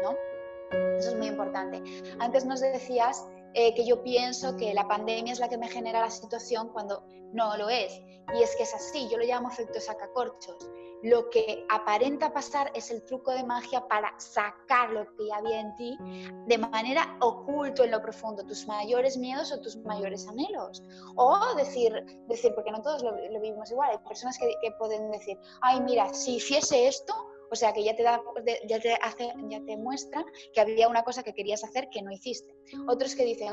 ¿no? Eso es muy importante. Antes nos decías que yo pienso que la pandemia es la que me genera la situación cuando no lo es. Y es que es así, yo lo llamo efecto sacacorchos. Lo que aparenta pasar es el truco de magia para sacar lo que ya había en ti de manera oculto en lo profundo, tus mayores miedos o tus mayores anhelos. O decir porque no todos lo vivimos igual. Hay personas que pueden decir, ay, mira, si hiciese esto, o sea, que ya te muestra que había una cosa que querías hacer que no hiciste. Otros que dicen,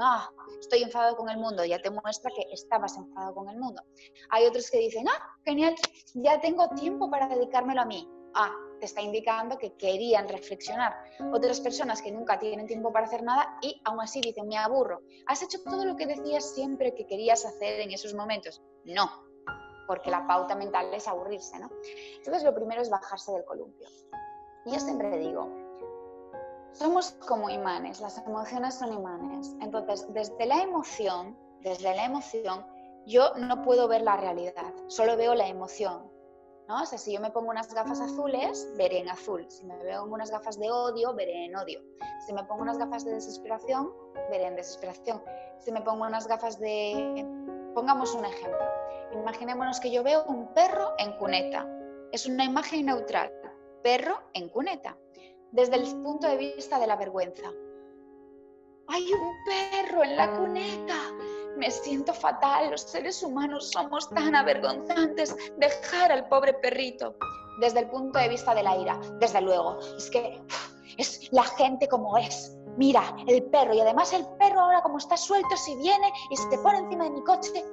estoy enfadado con el mundo, ya te muestra que estabas enfadado con el mundo. Hay otros que dicen, genial, ya tengo tiempo para dedicármelo a mí. Te está indicando que querían reflexionar. Otras personas que nunca tienen tiempo para hacer nada y aún así dicen, me aburro. ¿Has hecho todo lo que decías siempre que querías hacer en esos momentos? No, porque la pauta mental es aburrirse, ¿no? Entonces lo primero es bajarse del columpio. Y yo siempre digo, somos como imanes, las emociones son imanes. Entonces, desde la emoción, yo no puedo ver la realidad, solo veo la emoción, ¿no? O sea, si yo me pongo unas gafas azules, veré en azul. Si me veo unas gafas de odio, veré en odio. Si me pongo unas gafas de desesperación, veré en desesperación. Si me pongo unas gafas de... Pongamos un ejemplo. Imaginémonos que yo veo un perro en cuneta. Es una imagen neutral. Perro en cuneta. Desde el punto de vista de la vergüenza. ¡Hay un perro en la cuneta! Me siento fatal, los seres humanos somos tan avergonzantes, dejar al pobre perrito. Desde el punto de vista de la ira, desde luego, es que es la gente como es. Mira, el perro, y además el perro ahora como está suelto, si viene y se pone encima de mi coche.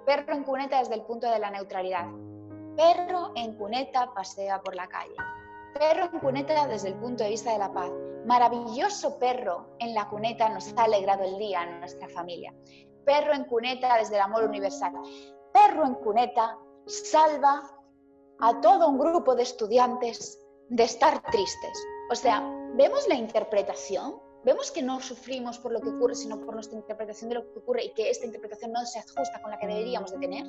Perro en cuneta desde el punto de la neutralidad. Perro en cuneta pasea por la calle. Perro en cuneta desde el punto de vista de la paz. Maravilloso perro en la cuneta nos ha alegrado el día a nuestra familia. Perro en cuneta desde el amor universal. Perro en cuneta salva a todo un grupo de estudiantes de estar tristes. O sea, ¿vemos la interpretación? ¿Vemos que no sufrimos por lo que ocurre, sino por nuestra interpretación de lo que ocurre y que esta interpretación no se ajusta con la que deberíamos de tener?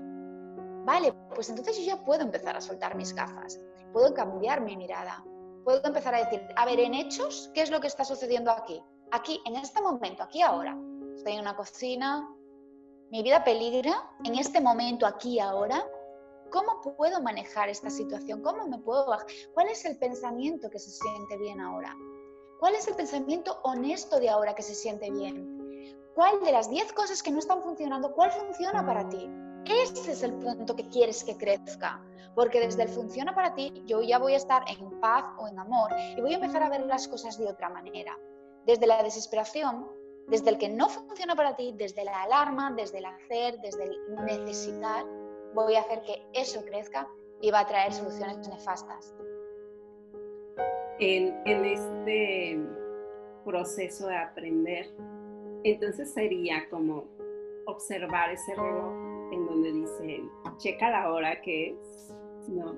Vale, pues entonces yo ya puedo empezar a soltar mis gafas, puedo cambiar mi mirada, puedo empezar a decir, a ver, en hechos, ¿qué es lo que está sucediendo aquí? Aquí, en este momento, aquí ahora. Estoy en una cocina, mi vida peligra, en este momento, aquí ahora. ¿Cómo puedo manejar esta situación? ¿Cómo me puedo bajar? ¿Cuál es el pensamiento que se siente bien ahora? ¿Cuál es el pensamiento honesto de ahora que se siente bien? ¿Cuál de las 10 cosas que no están funcionando, cuál funciona para ti? Ese es el punto que quieres que crezca, porque desde el funciona para ti, yo ya voy a estar en paz o en amor y voy a empezar a ver las cosas de otra manera. Desde la desesperación, desde el que no funciona para ti, desde la alarma, desde el hacer, desde el necesitar, voy a hacer que eso crezca y va a traer soluciones nefastas. En este proceso de aprender, entonces sería como observar ese reloj en donde dice, checa la hora que es, ¿no?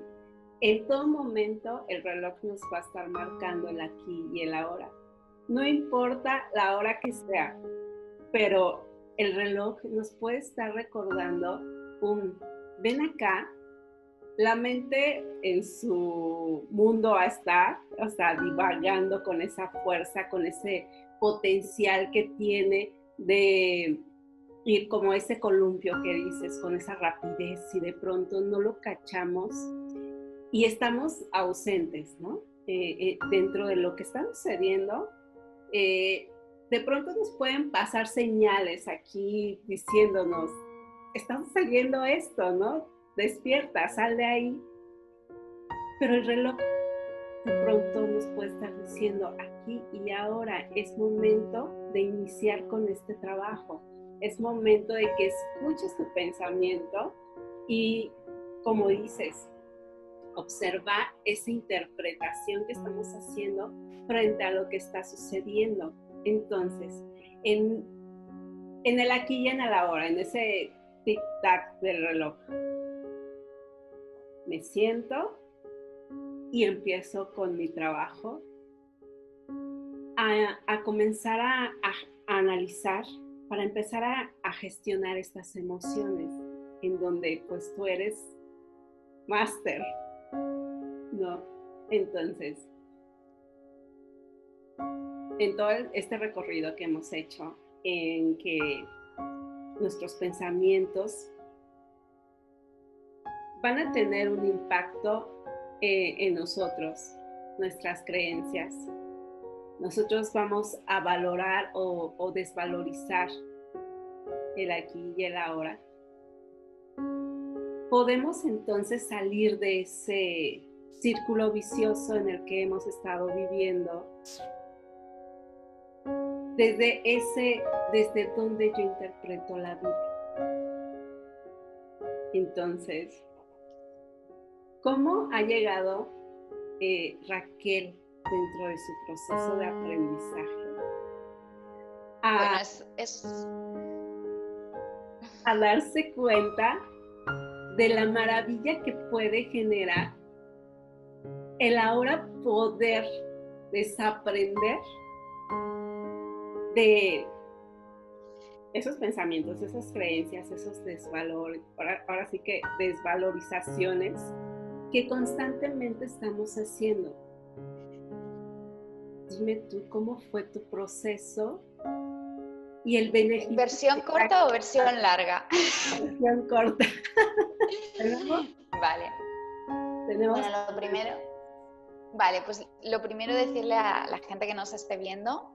En todo momento el reloj nos va a estar marcando el aquí y el ahora. No importa la hora que sea, pero el reloj nos puede estar recordando ven acá. La mente en su mundo va a estar, o sea, divagando con esa fuerza, con ese potencial que tiene de ir como ese columpio que dices, con esa rapidez y de pronto no lo cachamos y estamos ausentes, ¿no? dentro de lo que está sucediendo, de pronto nos pueden pasar señales aquí diciéndonos, está sucediendo esto, ¿no? Despierta, sal de ahí. Pero el reloj de pronto nos puede estar diciendo, aquí y ahora es momento de iniciar con este trabajo. Es momento de que escuches tu pensamiento y, como dices, observar esa interpretación que estamos haciendo frente a lo que está sucediendo. Entonces, en el aquí y en el ahora, en ese tic-tac del reloj, me siento y empiezo con mi trabajo a comenzar a analizar para empezar a gestionar estas emociones en donde pues tú eres máster, ¿no? Entonces, en todo este recorrido que hemos hecho, en que nuestros pensamientos van a tener un impacto en nosotros, nuestras creencias. Nosotros vamos a valorar o desvalorizar el aquí y el ahora. Podemos entonces salir de ese círculo vicioso en el que hemos estado viviendo, desde donde yo interpreto la vida. Entonces, ¿cómo ha llegado Raquel dentro de su proceso de aprendizaje a darse cuenta de la maravilla que puede generar el ahora poder desaprender de esos pensamientos, esas creencias, esos desvalores, ahora sí que desvalorizaciones que constantemente estamos haciendo? Dime tú, ¿cómo fue tu proceso y el beneficio? ¿Versión corta o versión larga? Versión corta. Vale. Bueno, lo primero decirle a la gente que nos esté viendo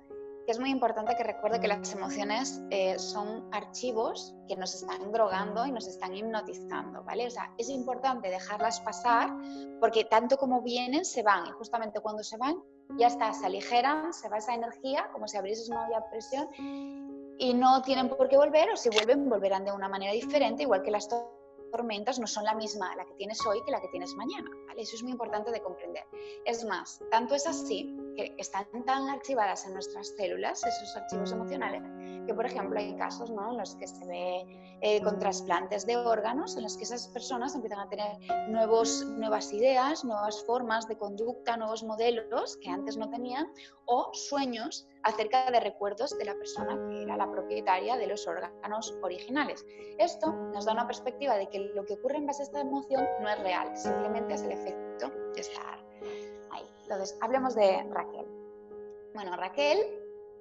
que es muy importante que recuerde que las emociones son archivos que nos están drogando y nos están hipnotizando, ¿vale? O sea, es importante dejarlas pasar porque tanto como vienen, se van. Y justamente cuando se van, ya está, se aligeran, se va esa energía, como si abrieses una olla a presión, y no tienen por qué volver, o si vuelven, volverán de una manera diferente, igual que las tormentas no son la misma la que tienes hoy que la que tienes mañana, ¿vale? Eso es muy importante de comprender. Es más, tanto es así que están tan archivadas en nuestras células, esos archivos emocionales, que por ejemplo hay casos, ¿no?, en los que se ve con trasplantes de órganos, en los que esas personas empiezan a tener nuevas ideas, nuevas formas de conducta, nuevos modelos que antes no tenían, o sueños acerca de recuerdos de la persona que era la propietaria de los órganos originales. Esto nos da una perspectiva de que lo que ocurre en base a esta emoción no es real, simplemente es el efecto de estar ahí. Entonces, hablemos de Raquel. Bueno, Raquel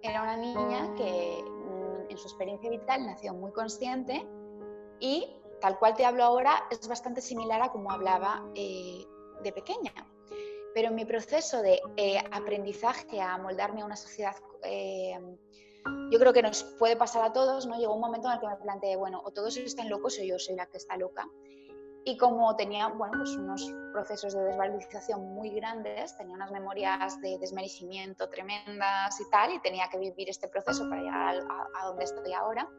era una niña que en su experiencia vital nació muy consciente y, tal cual te hablo ahora, es bastante similar a como hablaba de pequeña. Pero en mi proceso de aprendizaje a moldarme a una sociedad, yo creo que nos puede pasar a todos, ¿no? Llegó un momento en el que me planteé, bueno, o todos están locos o yo soy la que está loca. Y como tenía, bueno, pues unos procesos de desvalorización muy grandes, tenía unas memorias de desmerecimiento tremendas y tal, y tenía que vivir este proceso para llegar a donde estoy ahora,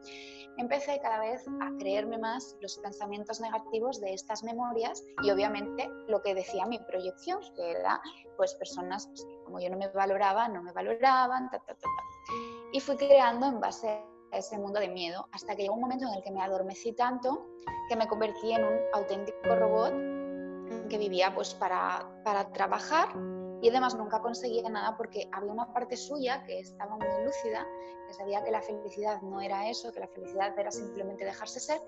empecé cada vez a creerme más los pensamientos negativos de estas memorias y obviamente lo que decía mi proyección, que era pues personas pues, que como yo no me valoraba, no me valoraban, y fui creando en base a ese mundo de miedo, hasta que llegó un momento en el que me adormecí tanto que me convertí en un auténtico robot que vivía pues para trabajar y además nunca conseguía nada porque había una parte suya que estaba muy lúcida, que sabía que la felicidad no era eso, que la felicidad era simplemente dejarse ser,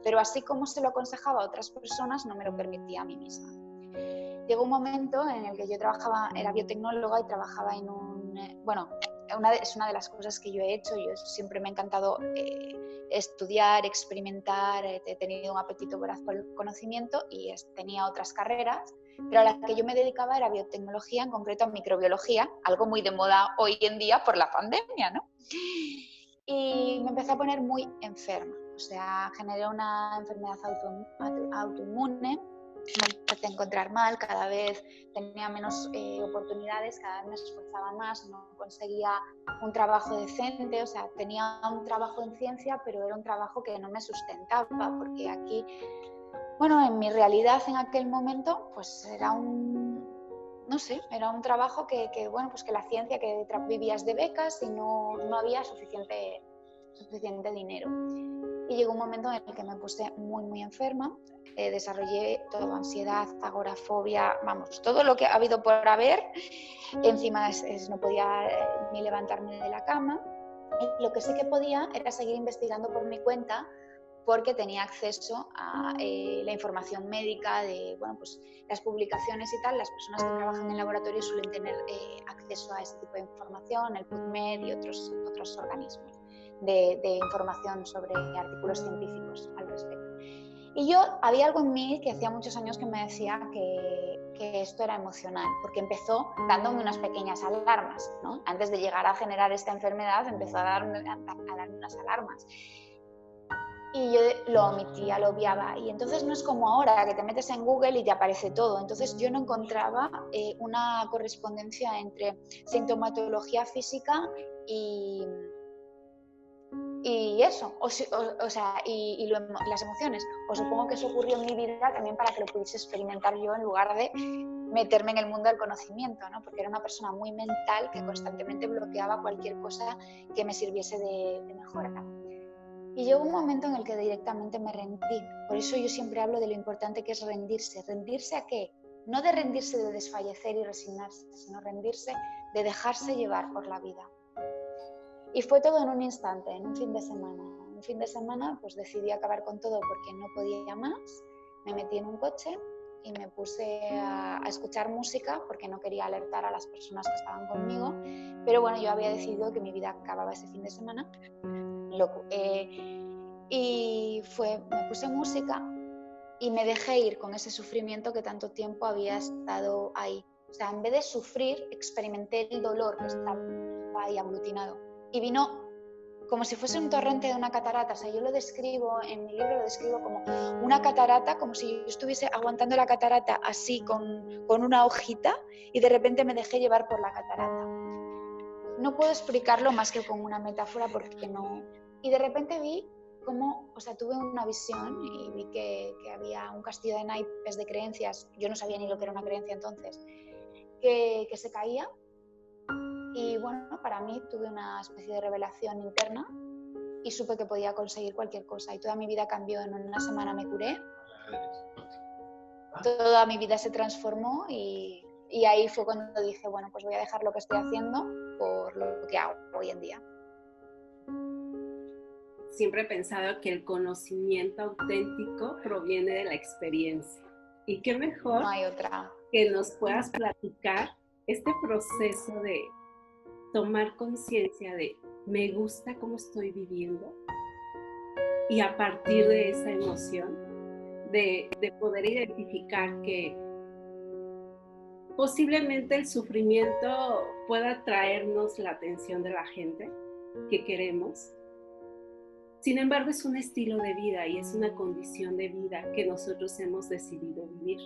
pero así como se lo aconsejaba a otras personas, no me lo permitía a mí misma. Llegó un momento en el que yo era biotecnóloga y trabajaba en es una de las cosas que yo he hecho. Yo siempre me ha encantado estudiar, experimentar, he tenido un apetito voraz por el conocimiento y tenía otras carreras pero a la que yo me dedicaba era biotecnología, en concreto a microbiología, algo muy de moda hoy en día por la pandemia, ¿no? Y me empecé a poner muy enferma, o sea, generé una enfermedad autoinmune, me empecé a encontrar mal, cada vez tenía menos oportunidades, cada vez me esforzaba más, no conseguía un trabajo decente, o sea, tenía un trabajo en ciencia, pero era un trabajo que no me sustentaba, porque aquí, bueno, en mi realidad en aquel momento, pues era no sé, era un trabajo que bueno, pues que la ciencia, que vivías de becas y no había suficiente dinero. Y llegó un momento en el que me puse muy, muy enferma, desarrollé todo, ansiedad, agorafobia, vamos, todo lo que ha habido por haber. Encima no podía ni levantarme de la cama. Y lo que sí que podía era seguir investigando por mi cuenta, porque tenía acceso a la información médica de, bueno, pues las publicaciones y tal. Las personas que trabajan en laboratorio suelen tener acceso a este tipo de información, el PubMed y otros organismos de información sobre artículos científicos al respecto. Y había algo en mí que hacía muchos años que me decía que esto era emocional, porque empezó dándome unas pequeñas alarmas, ¿no? Antes de llegar a generar esta enfermedad, empezó a darme unas alarmas. Y yo lo omitía, lo obviaba. Y entonces no es como ahora, que te metes en Google y te aparece todo. Entonces yo no encontraba una correspondencia entre sintomatología física y eso, las emociones. Os supongo que eso ocurrió en mi vida también para que lo pudiese experimentar yo en lugar de meterme en el mundo del conocimiento, ¿no? Porque era una persona muy mental que constantemente bloqueaba cualquier cosa que me sirviese de mejora. Y llegó un momento en el que directamente me rendí. Por eso yo siempre hablo de lo importante que es rendirse. ¿Rendirse a qué? No de rendirse de desfallecer y resignarse, sino rendirse de dejarse llevar por la vida. Y fue todo en un instante, en un fin de semana. En un fin de semana pues decidí acabar con todo porque no podía más. Me metí en un coche y me puse a escuchar música porque no quería alertar a las personas que estaban conmigo. Pero bueno, yo había decidido que mi vida acababa ese fin de semana. Y me puse música y me dejé ir con ese sufrimiento que tanto tiempo había estado ahí. O sea, en vez de sufrir, experimenté el dolor que estaba ahí aglutinado. Y vino como si fuese un torrente de una catarata. O sea, yo lo describo, en mi libro lo describo como una catarata, como si yo estuviese aguantando la catarata así con una hojita y de repente me dejé llevar por la catarata. No puedo explicarlo más que con una metáfora porque no... Y de repente vi cómo, o sea, tuve una visión y vi que había un castillo de naipes de creencias. Yo no sabía ni lo que era una creencia entonces, que se caía. Y bueno, para mí tuve una especie de revelación interna y supe que podía conseguir cualquier cosa. Y toda mi vida cambió. En una semana me curé. Toda mi vida se transformó y ahí fue cuando dije, bueno, pues voy a dejar lo que estoy haciendo por lo que hago hoy en día. Siempre he pensado que el conocimiento auténtico proviene de la experiencia. Y qué mejor no hay otra. Que nos puedas platicar este proceso de tomar conciencia de me gusta cómo estoy viviendo y a partir de esa emoción de poder identificar que posiblemente el sufrimiento pueda traernos la atención de la gente que queremos. Sin embargo, es un estilo de vida y es una condición de vida que nosotros hemos decidido vivir.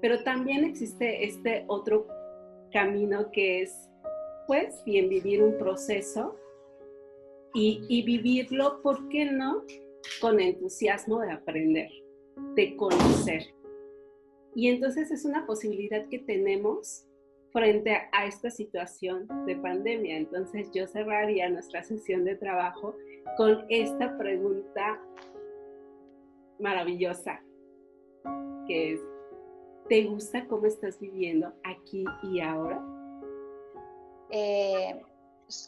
Pero también existe este otro camino que es, pues, bien vivir un proceso y vivirlo, ¿por qué no? Con entusiasmo de aprender, de conocer. Y entonces es una posibilidad que tenemos frente a esta situación de pandemia. Entonces yo cerraría nuestra sesión de trabajo con esta pregunta maravillosa, que es, ¿te gusta cómo estás viviendo aquí y ahora?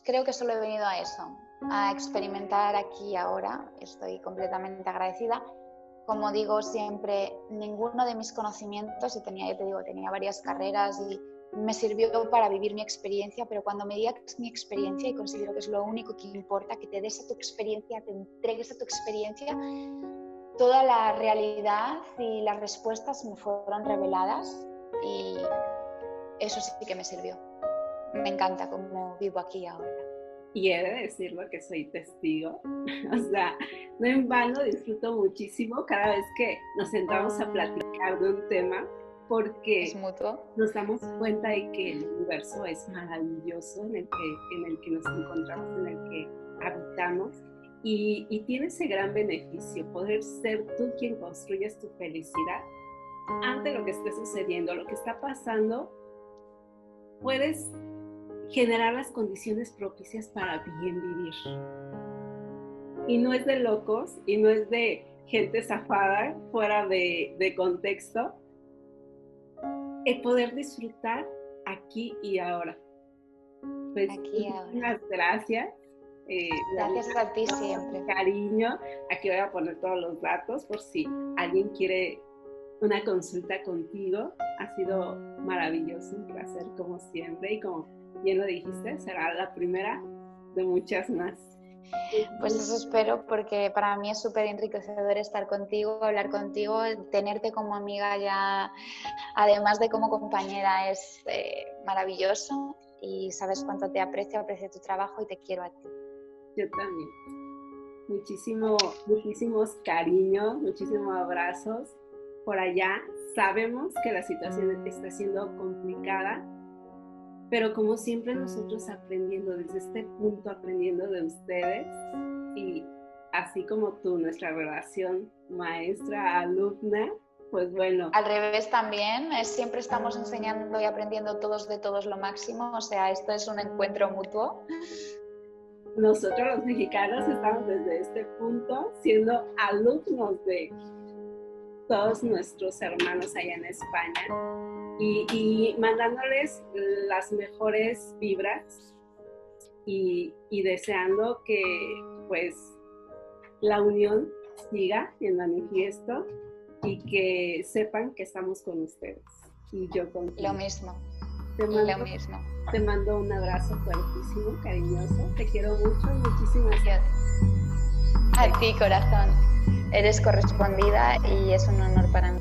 Creo que solo he venido a eso, a experimentar aquí y ahora. Estoy completamente agradecida. Como digo siempre, ninguno de mis conocimientos, tenía varias carreras y me sirvió para vivir mi experiencia, pero cuando me digas mi experiencia, y considero que es lo único que importa, que te des a tu experiencia, te entregues a tu experiencia, toda la realidad y las respuestas me fueron reveladas y eso sí que me sirvió. Me encanta cómo vivo aquí ahora. Y he de decirlo que soy testigo, o sea, no en vano disfruto muchísimo cada vez que nos sentamos a platicar de un tema, porque ¿Es mutuo? Nos damos cuenta de que el universo es maravilloso en el que nos encontramos, en el que habitamos, y tiene ese gran beneficio, poder ser tú quien construyes tu felicidad ante lo que esté sucediendo, lo que está pasando. Puedes generar las condiciones propicias para bien vivir. Y no es de locos, y no es de gente zafada, fuera de contexto, el poder disfrutar aquí y ahora. Pues, aquí ahora. Muchas gracias. Gracias a ti siempre. Cariño. Aquí voy a poner todos los datos por si alguien quiere una consulta contigo. Ha sido maravilloso, un placer como siempre, y como bien lo dijiste, será la primera de muchas más. Pues eso espero, porque para mí es súper enriquecedor estar contigo, hablar contigo, tenerte como amiga ya, además de como compañera, es maravilloso, y sabes cuánto te aprecio tu trabajo y te quiero a ti. Yo también. Muchísimos cariños, muchísimos abrazos por allá. Sabemos que la situación está siendo complicada, pero como siempre nosotros aprendiendo desde este punto, aprendiendo de ustedes, y así como tú, nuestra relación maestra-alumna, pues bueno. Al revés también, siempre estamos enseñando y aprendiendo todos de todos lo máximo, o sea, esto es un encuentro mutuo. Nosotros los mexicanos estamos desde este punto siendo alumnos de todos nuestros hermanos allá en España, y mandándoles las mejores vibras y deseando que pues la unión siga en manifiesto y que sepan que estamos con ustedes y yo contigo. Lo mismo. Te mando un abrazo fuertísimo, cariñoso. Te quiero mucho, muchísimas gracias. A ti, corazón. Eres correspondida y es un honor para mí.